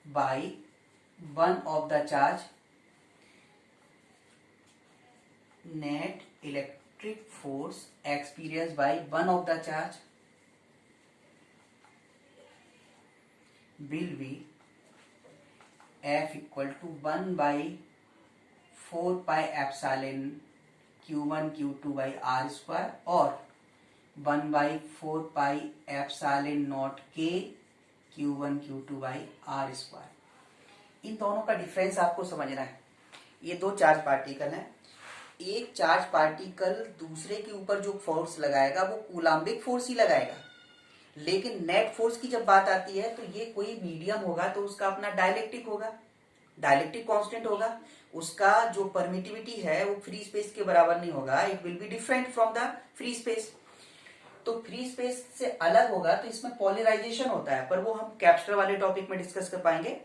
by one of the charge, net electric force experienced by one of the charge will be F equal to 1/4 pi epsilon Q1 Q2 by R square or 1/4 pi epsilon naught K Q1 Q2 by R square. इन दोनों का डिफरेंस आपको समझना है. ये दो चार्ज पार्टिकल हैं. एक चार्ज पार्टिकल दूसरे के ऊपर जो फोर्स लगाएगा वो कूलम्बिक फोर्स ही लगाएगा, लेकिन नेट फोर्स की जब बात आती है तो ये कोई मीडियम होगा तो उसका अपना डाइलेक्ट्रिक होगा, डाइलेक्ट्रिक कांस्टेंट होगा. उसका जो परमिटिविटी है वो फ्री स्पेस के बराबर नहीं होगा. It will be different from the free space. तो फ्री स्पेस से अलग होगा तो इसमें पॉलराइजेशन होता है, पर वो हम कैप्स्टर वाले टॉपिक में डिस्कस कर पाएंगे.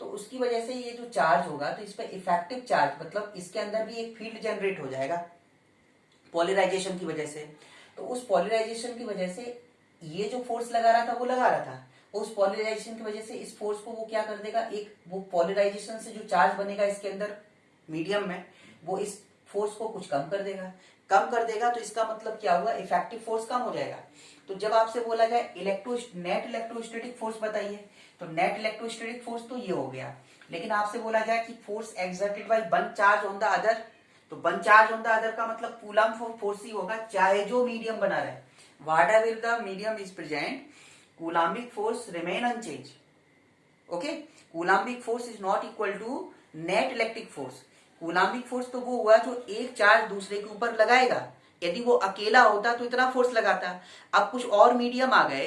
तो उसकी वजह से ये जो चार्ज होगा तो इस पर इफेक्टिव चार्ज, मतलब इसके अंदर भी एक फील्ड जनरेट हो जाएगा पॉलराइजेशन की वजह से. तो उस पॉलराइजेशन की वजह से ये जो फोर्स लगा रहा था वो लगा रहा था, उस पॉलराइजेशन की वजह से इस फोर्स को वो क्या कर देगा, एक वो पॉलराइजेशन से जो चार्ज बनेगा इसके अंदर मीडियम में, वो इस फोर्स को कुछ कम कर देगा. कम कर देगा तो इसका मतलब क्या हुआ, इफेक्टिव फोर्स कम हो जाएगा. तो जब आपसे बोला जाए नेट इलेक्ट्रोस्टैटिक फोर्स बताइए, तो नेट इलेक्ट्रोस्टैटिक फोर्स तो ये हो गया. लेकिन आपसे बोला जाए कि force exerted by one charge on the other, तो one charge on the other का मतलब कूलम्ब फोर्स ही होगा, चाहे जो मीडियम बना रहे. Whatever the medium is present, coulombic force remain unchange. Okay, coulombic force is not equal to net electric force. Coulombic force तो वो हुआ जो एक चार्ज दूसरे के ऊपर लगाएगा. यदि वो अकेला होता तो इतना फोर्स लगाता. अब कुछ और मीडियम आ गए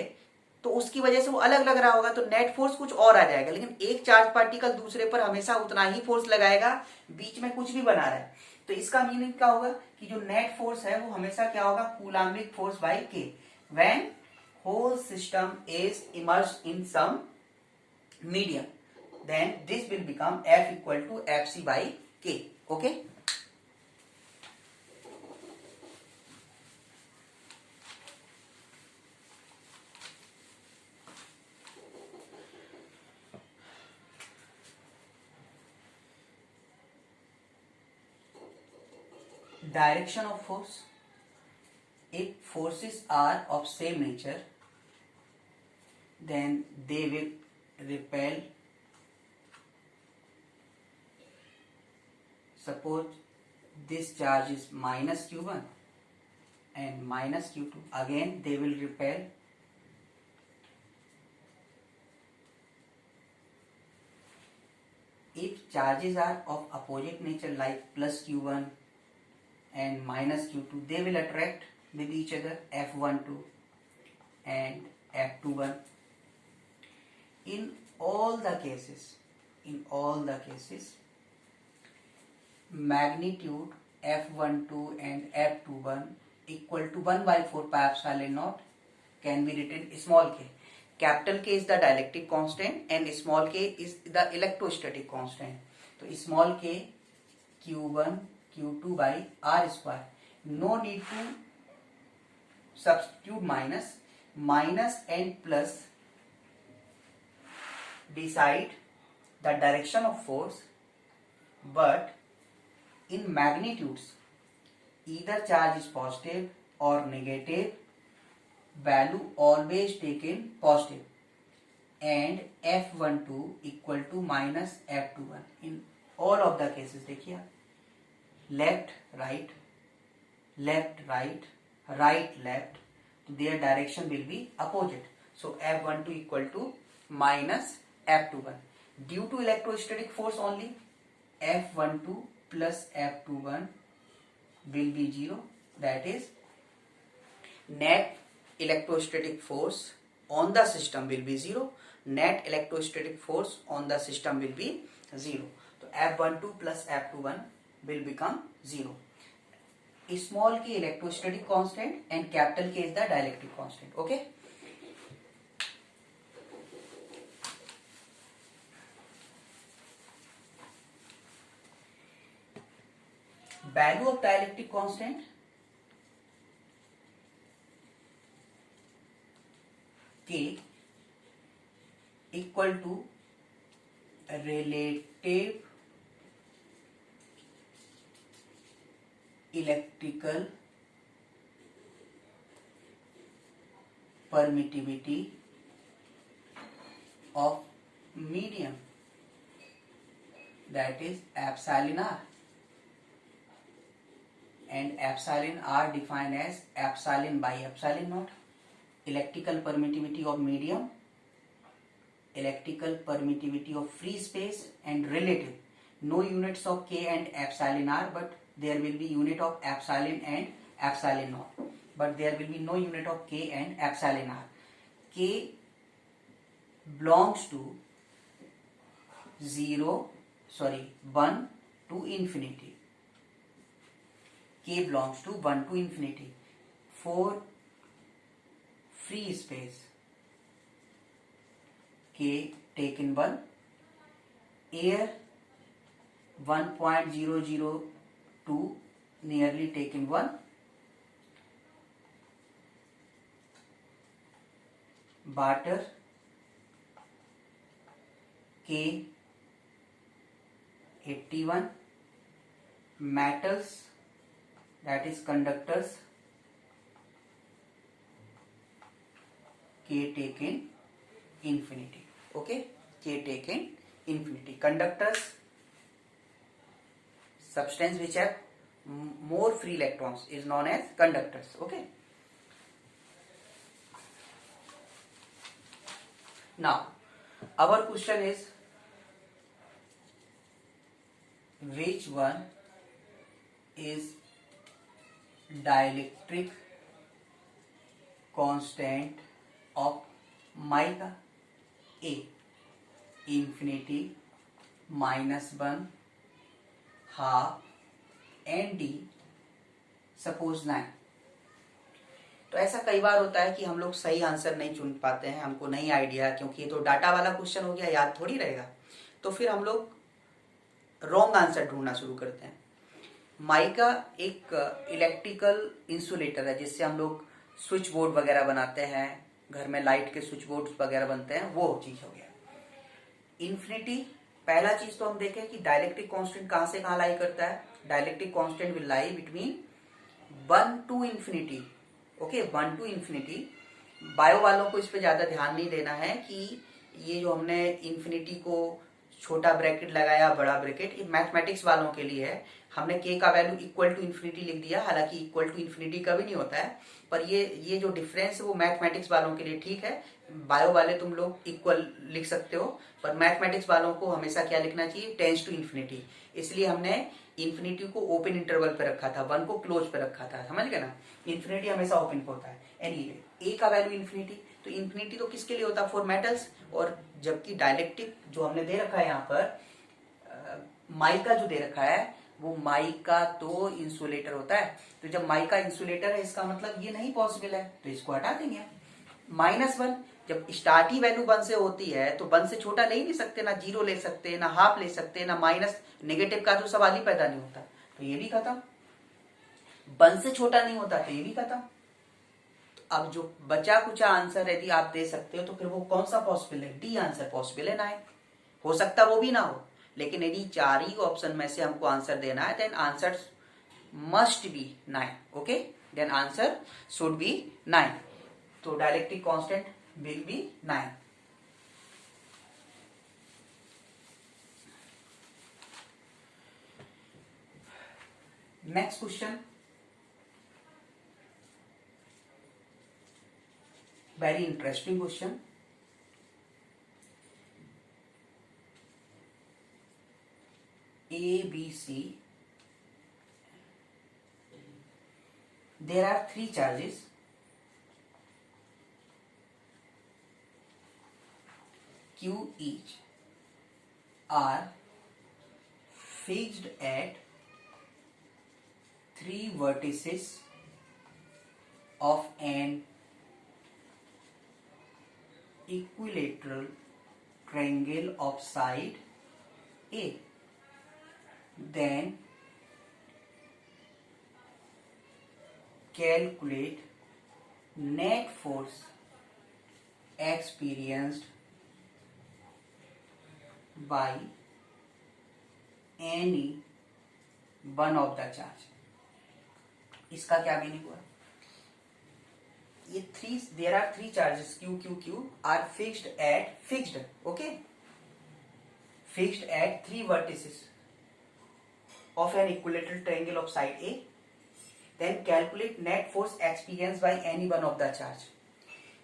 तो उसकी वजह से वो अलग लग रहा होगा, तो नेट फोर्स कुछ और आ जाएगा. लेकिन एक चार्ज पार्टिकल दूसरे पर हमेशा उतना ही फोर्स लगाएगा, बीच में कुछ भी बना रहा है. तो इसका मीनिंग क्या होगा कि जो नेट फोर्स है वो हमेशा क्या होगा, Coulombic force by k, when whole system is immersed in some medium, then this will become F equal to Fc by k. Okay, Direction of force. If forces are of same nature, then they will repel. Suppose this charge is minus q1 and minus q2. Again they will repel. If charges are of opposite nature like plus q1 and minus q2, they will attract with each other, F12 and F21. In all the cases, magnitude F12 and F21 equal to 1 by 4 pi epsilon naught can be written small k. Capital K is the dielectric constant and small k is the electrostatic constant. So small k Q1 Q2 by R square. No need to substitute minus and plus decide the direction of force, but in magnitudes either charge is positive or negative, value always taken positive, and F12 equal to minus F21 in all of the cases. देखिए left right, right left, their direction will be opposite. So F12 equal to minus F21. Due to electrostatic force only, F12 plus F21 will be 0. That is, net electrostatic force on the system will be 0. Net electrostatic force on the system will be 0. So F12 plus F21 will become 0. Small k electrostatic constant and capital K is the dielectric constant. Okay. Value of dielectric constant. K equal to relative electrical permittivity of medium, that is epsilon r, and epsilon r defined as epsilon by epsilon naught. Electrical permittivity of medium, electrical permittivity of free space, and relative. No units of K and epsilon r, but there will be unit of epsilon and epsilon naught. But there will be no unit of K and epsilon r. K belongs to 1 to infinity. K belongs to 1 to infinity. For free space, K taken 1, air 1.002 nearly taken 1, water K 81, metals, that is conductors, K taken infinity. Okay, K taken infinity. Conductors, substance which have more free electrons is known as conductors. Okay. Now our question is, which one is dielectric constant of mica? A infinity, -1, half, and D suppose 9. तो ऐसा कई बार होता है कि हम लोग सही आंसर नहीं चुन पाते हैं, हमको नहीं आइडिया, क्योंकि ये तो डाटा वाला क्वेश्चन हो गया, याद थोड़ी रहेगा. तो फिर हम लोग रॉन्ग आंसर ढूंढना शुरू करते हैं. माइका एक इलेक्ट्रिकल इंसुलेटर है, जिससे हम लोग स्विच बोर्ड वगैरह बनाते हैं, घर में लाइट के स्विच बोर्ड वगैरह बनते हैं, वो चीज हो गया. इन्फिनिटी पहला चीज तो हम देखें कि डाइलेक्ट्रिक कांस्टेंट कहां से कहां लाई करता है. Dielectric constant will lie between 1 to infinity. Okay, 1 to infinity. Bio वालों को इस पे ज्यादा ध्यान नहीं देना है कि ये जो हमने इन्फिनिटी को छोटा ब्रैकेट लगाया बड़ा ब्रैकेट, ये मैथमेटिक्स वालों के लिए है. हमने k का वैल्यू इक्वल टू इन्फिनिटी लिख दिया, हालांकि इक्वल टू इन्फिनिटी कभी नहीं होता है, पर ये जो डिफरेंस है वो मैथमेटिक्स वालों के लिए ठीक है. बायो वाले तुम लोग इक्वल लिख सकते हो, पर मैथमेटिक्स वालों को हमेशा क्या लिखना चाहिए, टेंस टू इन्फिनिटी. इसलिए हमने इन्फिनिटी को ओपन इंटरवल पे रखा था, 1 को क्लोज पे रखा था. समझ गए ना, इन्फिनिटी हमेशा ओपन पे होता है. एनी a का वैल्यू इन्फिनिटी, तो इन्फिनिटी तो किसके लिए होता है, फॉर मेटल्स. और जबकि डाइलेक्ट्रिक जो हमने दे रखा है यहाँ पर माइका जो दे रखा है, वो माइका तो इंसुलेटर होता है. तो जब माइका इंसुलेटर है, इसका मतलब ये नहीं पॉसिबल है, तो इसको हटा देंगे. -1, जब स्टार्टिंग वैल्यू 1 से होती है तो 1 से छोटा ले ही नहीं सकते, ना 0 ले सकते, ना हाफ ले सकते, ना माइनस, नेगेटिव का तो सवाल ही पैदा नहीं होता. तो ये भी खत्म. 1 से छोटा नहीं होता तो ये भी खत्म. अब जो बचा कुचा आंसर यदि आप दे सकते हो तो फिर वो कौन सा पॉसिबल है, डी आंसर पॉसिबल है. 9 हो सकता वो भी ना हो, लेकिन यदि 4 ही ऑप्शन में से हमको आंसर देना है, then answer must be 9. Okay, then answer should be 9. तो dielectric constant will be 9. Next question, very interesting question. A, B, C. There are 3 charges. Q each are fixed at 3 vertices of an equilateral triangle of side A. Then calculate net force experienced by any one of the charge. इसका क्या मीनिंग हुआ, ये there are 3 charges Q, Q, Q are fixed at 3 vertices of an equilateral triangle of side A. Then calculate net force experienced by any one of the charge.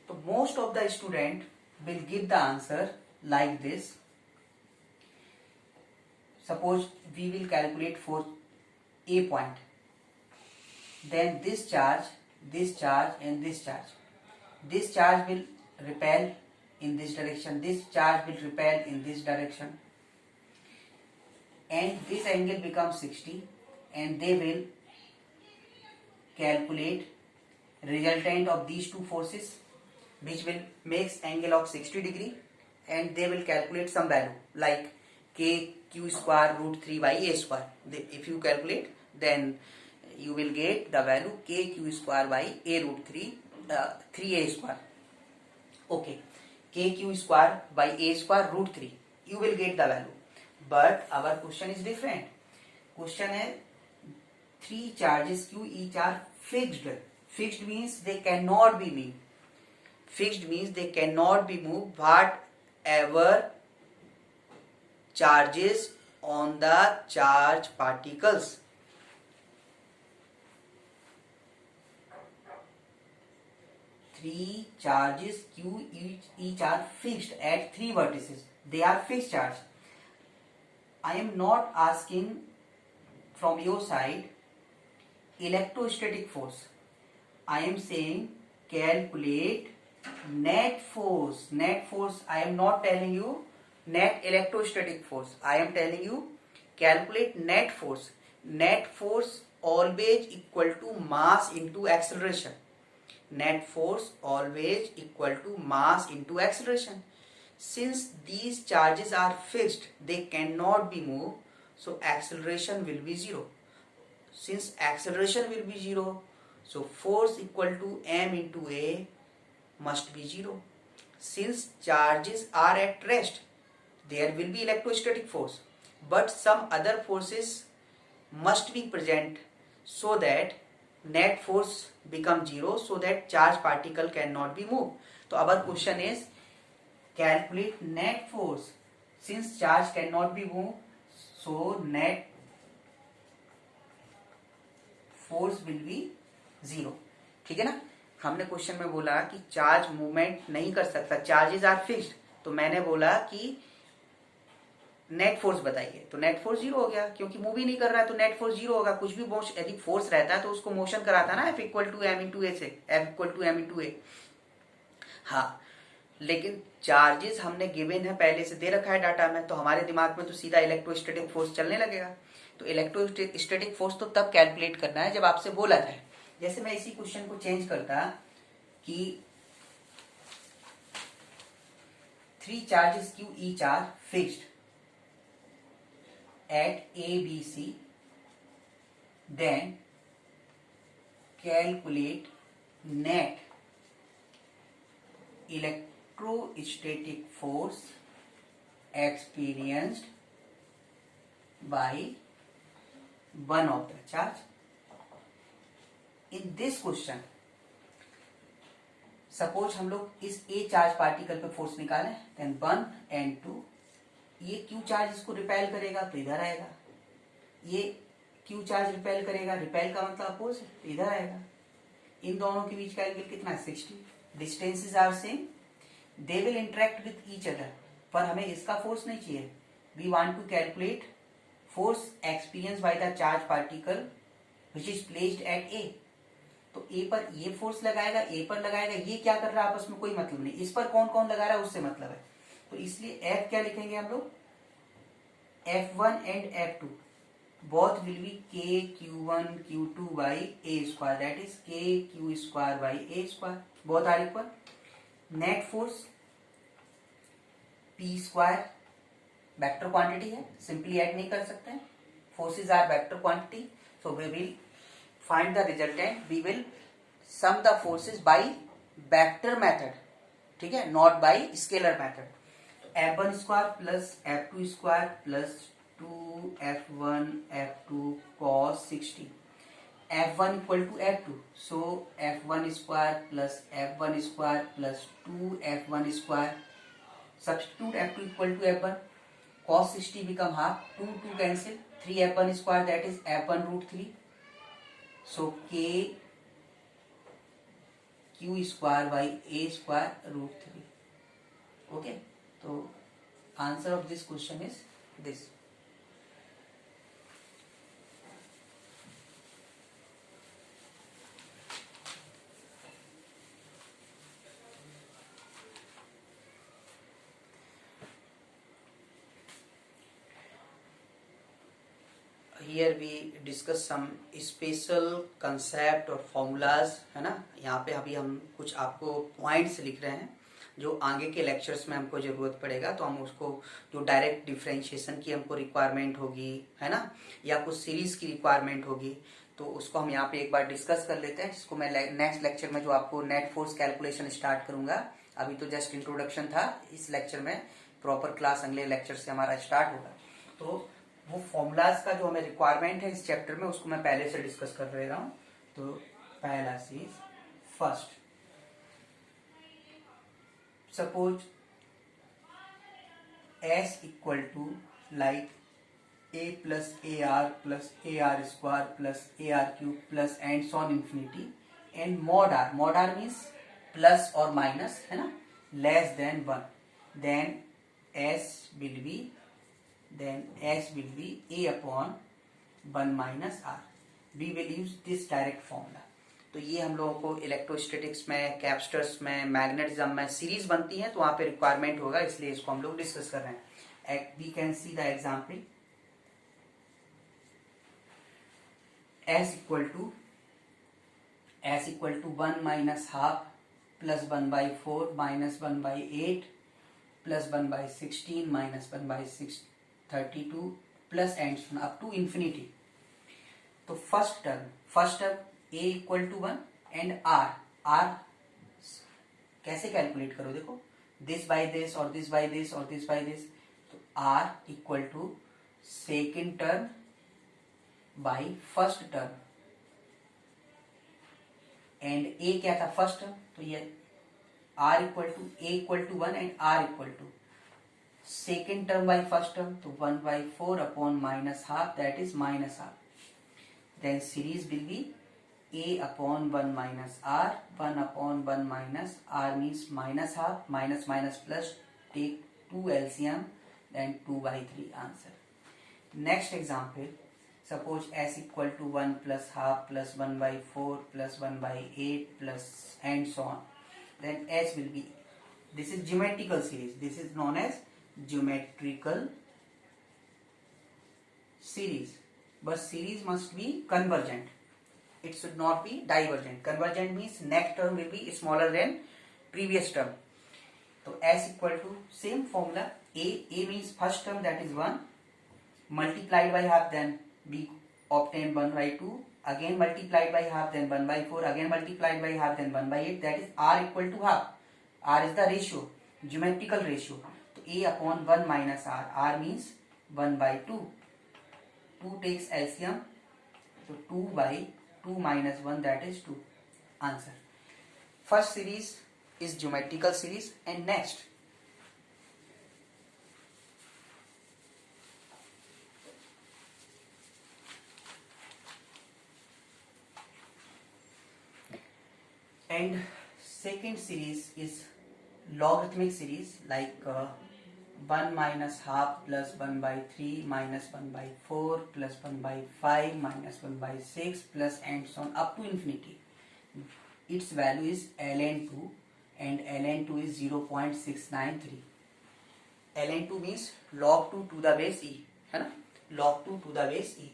So most of the student will give the answer like this. Suppose we will calculate for A point. Then this charge and this charge. This charge will repel in this direction. This charge will repel in this direction. And this angle becomes 60, and they will calculate resultant of these two forces, which will makes angle of 60 degree, and they will calculate some value like kq square root 3 by a square. If you calculate, then you will get the value kq square by a root 3a square. Okay, kq square by a square root 3, you will get the value. But our question is different. Question है 3 charges q each are fixed. Fixed means they cannot be moved. Fixed means they cannot be moved. Whatever charges on the charge particles. Three charges q each are fixed at 3 vertices. They are fixed charge. I am not asking from your side electrostatic force. I am saying calculate net force. Net force, I am not telling you net electrostatic force. I am telling you calculate net force. Net force always equal to mass into acceleration. Net force always equal to mass into acceleration. Since these charges are fixed, they cannot be moved, so acceleration will be 0. Since acceleration will be 0, so force equal to m into a must be 0. Since charges are at rest, there will be electrostatic force, but some other forces must be present so that net force become zero, so that charge particle cannot be moved. So our question is calculate net force. Since charge cannot be moved, so net force will be zero. ठीक है ना. हमने क्वेश्चन में बोला कि चार्ज मूवमेंट नहीं कर सकता, चार्जेस आर फिक्स्ड, तो मैंने बोला कि नेट फोर्स बताइए, तो नेट फोर्स जीरो हो गया क्योंकि मूव ही नहीं कर रहा है, तो नेट फोर्स जीरो होगा. कुछ भी यदि फोर्स रहता है तो उसको मोशन कराता है ना, f equal to m into a से, f equal to m into a. हाँ, लेकिन चार्जेस हमने गिवन है, पहले से दे रखा है डाटा में, तो हमारे दिमाग में तो सीधा इलेक्ट्रोस्टैटिक फोर्स चलने लगेगा. तो इलेक्ट्रोस्टैटिक फोर्स तो तब कैलकुलेट करना है जब आपसे बोला जाए. जैसे मैं इसी क्वेश्चन को चेंज करता कि 3 charges q each are fixed at A B C, then calculate net electrostatic force experienced by one of the charge. In this question, suppose हम लोग इस ए चार्ज पार्टिकल पे फोर्स निकालें, देन 1 and 2, ये क्यू चार्ज इसको रिपेल करेगा तो इधर आएगा, ये क्यू चार्ज रिपेल करेगा, रिपेल का मतलब अपोज है, तो इधर आएगा. इन दोनों के बीच का एंगल कितना है? 60. Distances are same, they will interact with each other, पर हमें इसका फोर्स नहीं चाहिए. We want to calculate force experience by the charge particle which is placed at A. तो ए पर ये फोर्स लगाएगा, ए पर लगाएगा, ये क्या कर रहा है आपस में कोई मतलब नहीं, इस पर कौन कौन लगा रहा है उससे मतलब है. तो इसलिए एफ क्या लिखेंगे हम लोग? F1 and F2 both will be KQ1 Q2 by A square, that is KQ square by A square, both are equal. Net force P square vector quantity है, सिंपली ऐड नहीं कर सकते हैं, forces are vector quantity, so we will find the resultant, we will sum the forces by vector method, ठीक है, not by scalar method. F1 square plus F2 square plus 2F1 F2 cos 60, F1 equal to F2, so F1 square plus F1 square plus 2F1 square, substitute F2 equal to F1, cos 60 become half, 2 cancel, 3F1 square, that is F1 root 3, so K Q square by A square root 3. Okay, so answer of this question is this. Here we discuss some special concept और formulas, है ना. यहाँ पे अभी हम कुछ आपको points लिख रहे हैं जो आगे के लेक्चर्स में हमको जरूरत पड़ेगा, तो हम उसको जो डायरेक्ट डिफरेंशिएशन की हमको रिक्वायरमेंट होगी, है ना, या कुछ सीरीज की रिक्वायरमेंट होगी, तो उसको हम यहाँ पे एक बार डिस्कस कर लेते हैं, जिसको मैं नेक्स्ट लेक्चर में जो आपको नेट फोर्स कैलकुलेशन स्टार्ट करूंगा. अभी तो जस्ट इंट्रोडक्शन था, इस लेक्चर में प्रॉपर क्लास अगले लेक्चर से हमारा स्टार्ट होगा. तो वो फॉर्मूलाज का जो हमें रिक्वायरमेंट है इस चैप्टर में, उसको मैं पहले से डिस्कस कर रहा हूँ. तो पहला चीज, first, suppose S equal to like A plus AR plus AR square plus AR cube plus and so on infinity, and mod r means plus और माइनस, है ना, less than 1, then S will be A upon 1 minus R. We will use this direct formula. तो ये हम लोगों को इलेक्ट्रोस्टैटिक्स में, कैपेसिटर्स में, मैग्नेटिज्म में सीरीज बनती है, तो वहां पे रिक्वायरमेंट होगा, इसलिए इसको हम लोग डिस्कस कर रहे हैं. We can see the example. S equal to 1 minus half plus 1 by 4 minus 1 by 8 plus 1 by 16 minus 1 by 32 plus and so on up to infinity. तो first term A equal to 1 and R कैसे कैलकुलेट करो, देखो, दिस बाय दिस और दिस बाय दिस और दिस बाय दिस, तो r equal to second term by first term, and a क्या था फर्स्ट टर्म, तो ये r equal to a equal to 1 and r equal to second term by first term, तो 1/4 upon minus half, that is minus half. Then series will be a upon 1 minus r, 1 upon 1 minus r means minus half, minus minus plus, take 2 LCM, then 2/3 answer. Next example, suppose s equal to 1 plus half plus 1/4 plus 1/8 plus and so on. Then s will be, this is geometrical series, this is known as geometrical series. But series must be convergent, it should not be divergent. Convergent means next term will be smaller than previous term. So s equal to same formula, a means first term, that is 1 multiplied by half, then we obtain 1/2, again multiplied by half, then 1/4, again multiplied by half, then 1/8, that is r equal to half. R is the ratio, geometrical ratio. So a upon 1 minus r, r means 1/2. 2 takes LCM, so 2/2 minus 1, that is 2. Answer. First series is geometrical series, and next and second series is logarithmic series, like 1 minus half plus 1/3 minus 1/4 plus 1/5 minus 1/6 plus and so on up to infinity. Its value is ln2 and ln2 is 0.693. ln2 means log 2 to the base e, है ना, log 2 to the base e.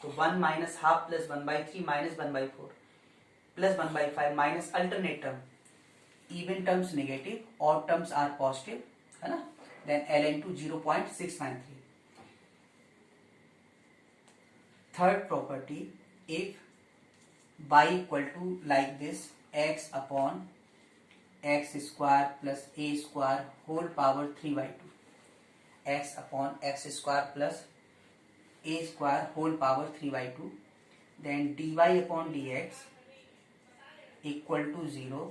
तो 1 minus half plus 1/3 minus 1/4 plus 1/5 minus alternate term, even terms negative, odd terms are positive, है ना. Then ln2 0.693. Third property, if y equal to like this, x upon x square plus a square whole power 3/2, x upon x square plus a square whole power 3/2, then dy upon dx equal to 0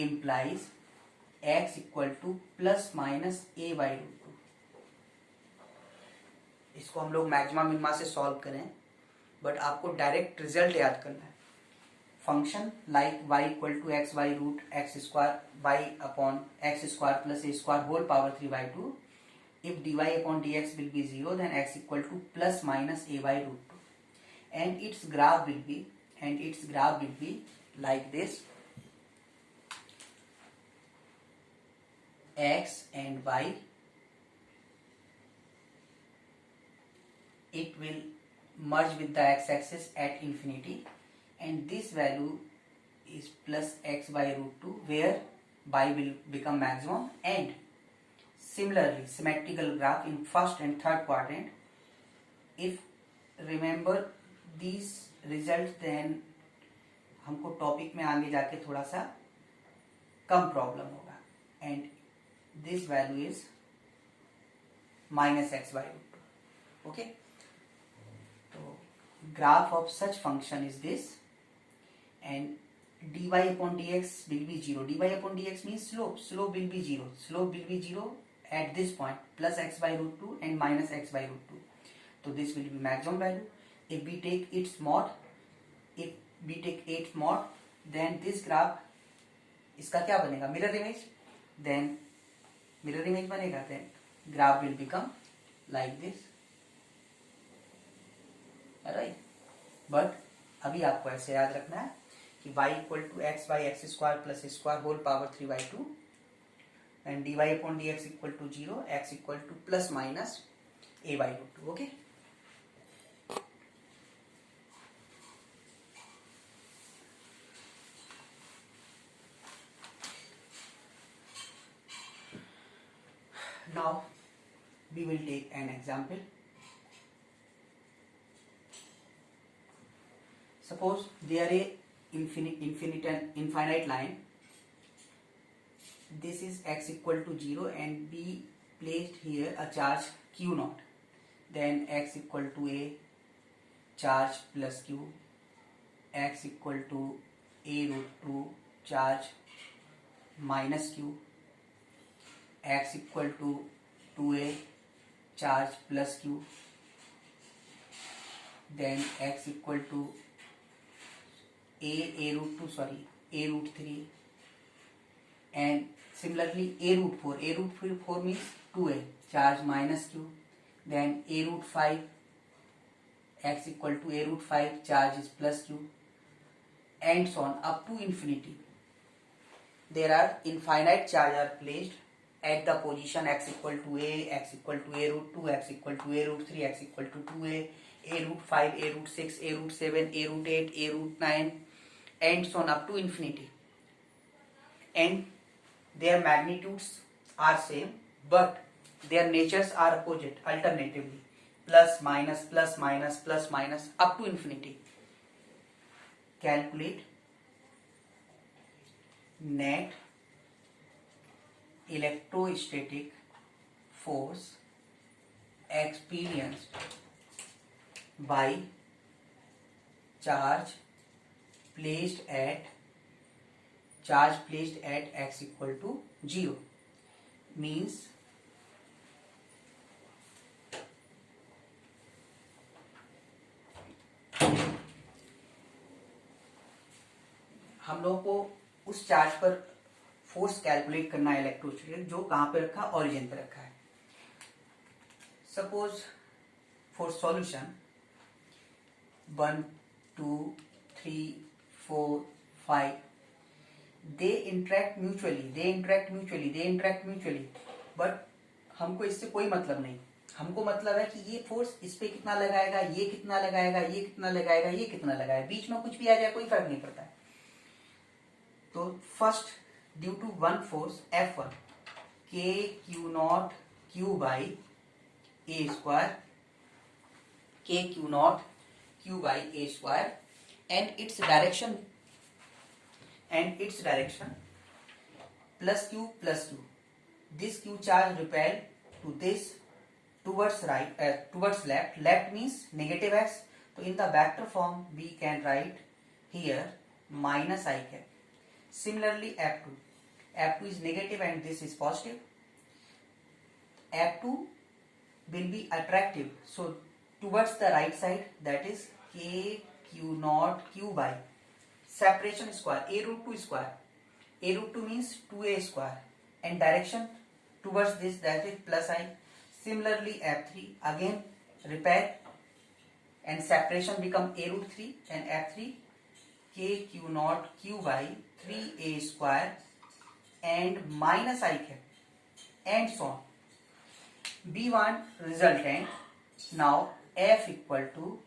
implies x equal to plus minus a by root 2. इसको हम लोग मैक्सिमा मिनिमा से सॉल्व करें, बट आपको डायरेक्ट रिजल्ट याद करना है. Function like y equal to x by root x square, y upon x square plus a square whole power 3/2. If dy अपॉन dx will be 0, then x equal to plus minus a by root 2, and its graph will be like this. X and y, it will merge with the x-axis at infinity, and this value is plus x by root 2, where y will become maximum. And similarly symmetrical graph in first and third quadrant. If remember these results, then हमको टॉपिक में आगे जाके थोड़ा सा कम प्रॉब्लम होगा. And this value is minus x by root 2. Okay, so graph of such function is this, and dy upon dx will be 0. dy upon dx means slope will be 0. Slope will be 0 at this point, plus x by root 2 and minus x by root 2. So this will be maximum value. If we take its mod, then this graph, इसका क्या बनेगा, mirror image. Then mirror image बनेगा, then graph will become like this, right? But अभी आपको ऐसे याद रखना है कि y equal to x by x square plus square whole power 3/2, and dy upon dx equal to 0, x equal to plus minus a by root 2. Okay, now we will take an example. Suppose there is infinite line. This is x equal to 0, and we placed here a charge q naught, then x equal to a charge plus q, x equal to a root 2 charge minus q, x equal to 2a charge plus q, then x equal to a root 2 a root 3, and similarly a root 4 means 2a charge minus q, then a root 5, x equal to a root 5 charge is plus q, and so on up to infinity. There are infinite charge are placed at the position x equal to a, x equal to a root 2, x equal to a root 3, x equal to 2a, a root 5, a root 6, a root 7, a root 8, a root 9, and so on up to infinity. And their magnitudes are same, but their natures are opposite alternatively, plus minus plus minus plus minus up to infinity. Calculate net electrostatic force experienced by charge placed at x equal to 0, means हम लोगों को उस चार्ज पर फोर्स कैलकुलेट करना है इलेक्ट्रोस्टैटिक, जो कहाँ पे रखा, ओरिजिन पे रखा है. Suppose for solution 1 2 3 4 5 they interact mutually, but हमको इससे कोई मतलब नहीं. हमको मतलब है कि ये फोर्स इस पे कितना लगाएगा, ये कितना लगाएगा, ये कितना लगाएगा, ये कितना लगाएगा, बीच में कुछ भी आ जाए कोई फर्क नहीं पड़ता है. तो first, due to one force F1, k q नॉट q by a square, k q नॉट q by a square, and its direction plus q. This q charge repel to this towards right, towards left. Left means negative x. So in the vector form we can write here minus I cap. Similarly F2 is negative and this is positive. F2 will be attractive, so towards the right side, that is k q naught q by separation square a root 2 square. A root 2 means 2a square, and direction towards this, that is plus I. Similarly F3 again repair, and separation become a root 3, and F3 k q naught q by 3a square and minus I cap, and so on. We want resultant. Now F equal to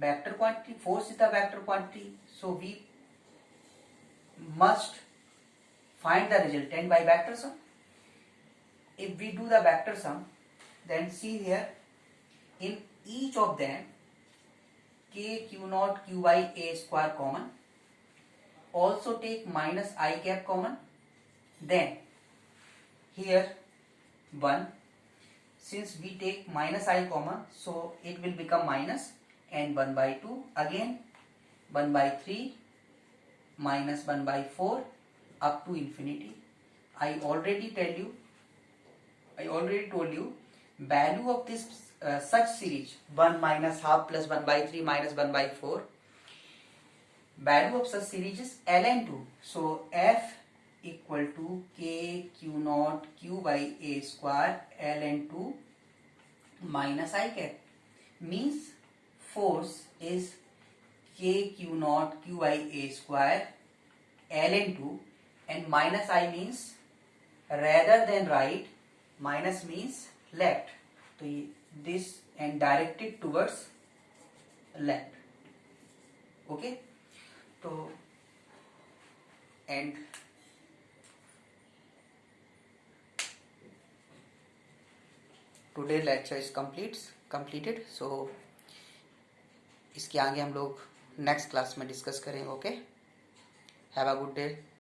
vector quantity, force is the vector quantity, so we must find the resultant by vector sum. If we do the vector sum, then see here, in each of them k q naught q by a square common, also take minus I cap common, then here 1, since we take minus I common, so it will become minus, and 1 by 2, again 1 by 3, minus 1 by 4, up to infinity. I already told you value of this such series 1 minus half plus 1 by 3 minus 1 by 4, value of such series is ln2. So F equal to k q naught q by a square ln2 minus I cap, means force is k q naught q by a square ln2, and minus I means rather than right, minus means left. So this, and directed towards left. Okay, so and today lecture is completed. So इसके आगे हम लोग नेक्स्ट क्लास में डिस्कस करेंगे. Okay, have a good day.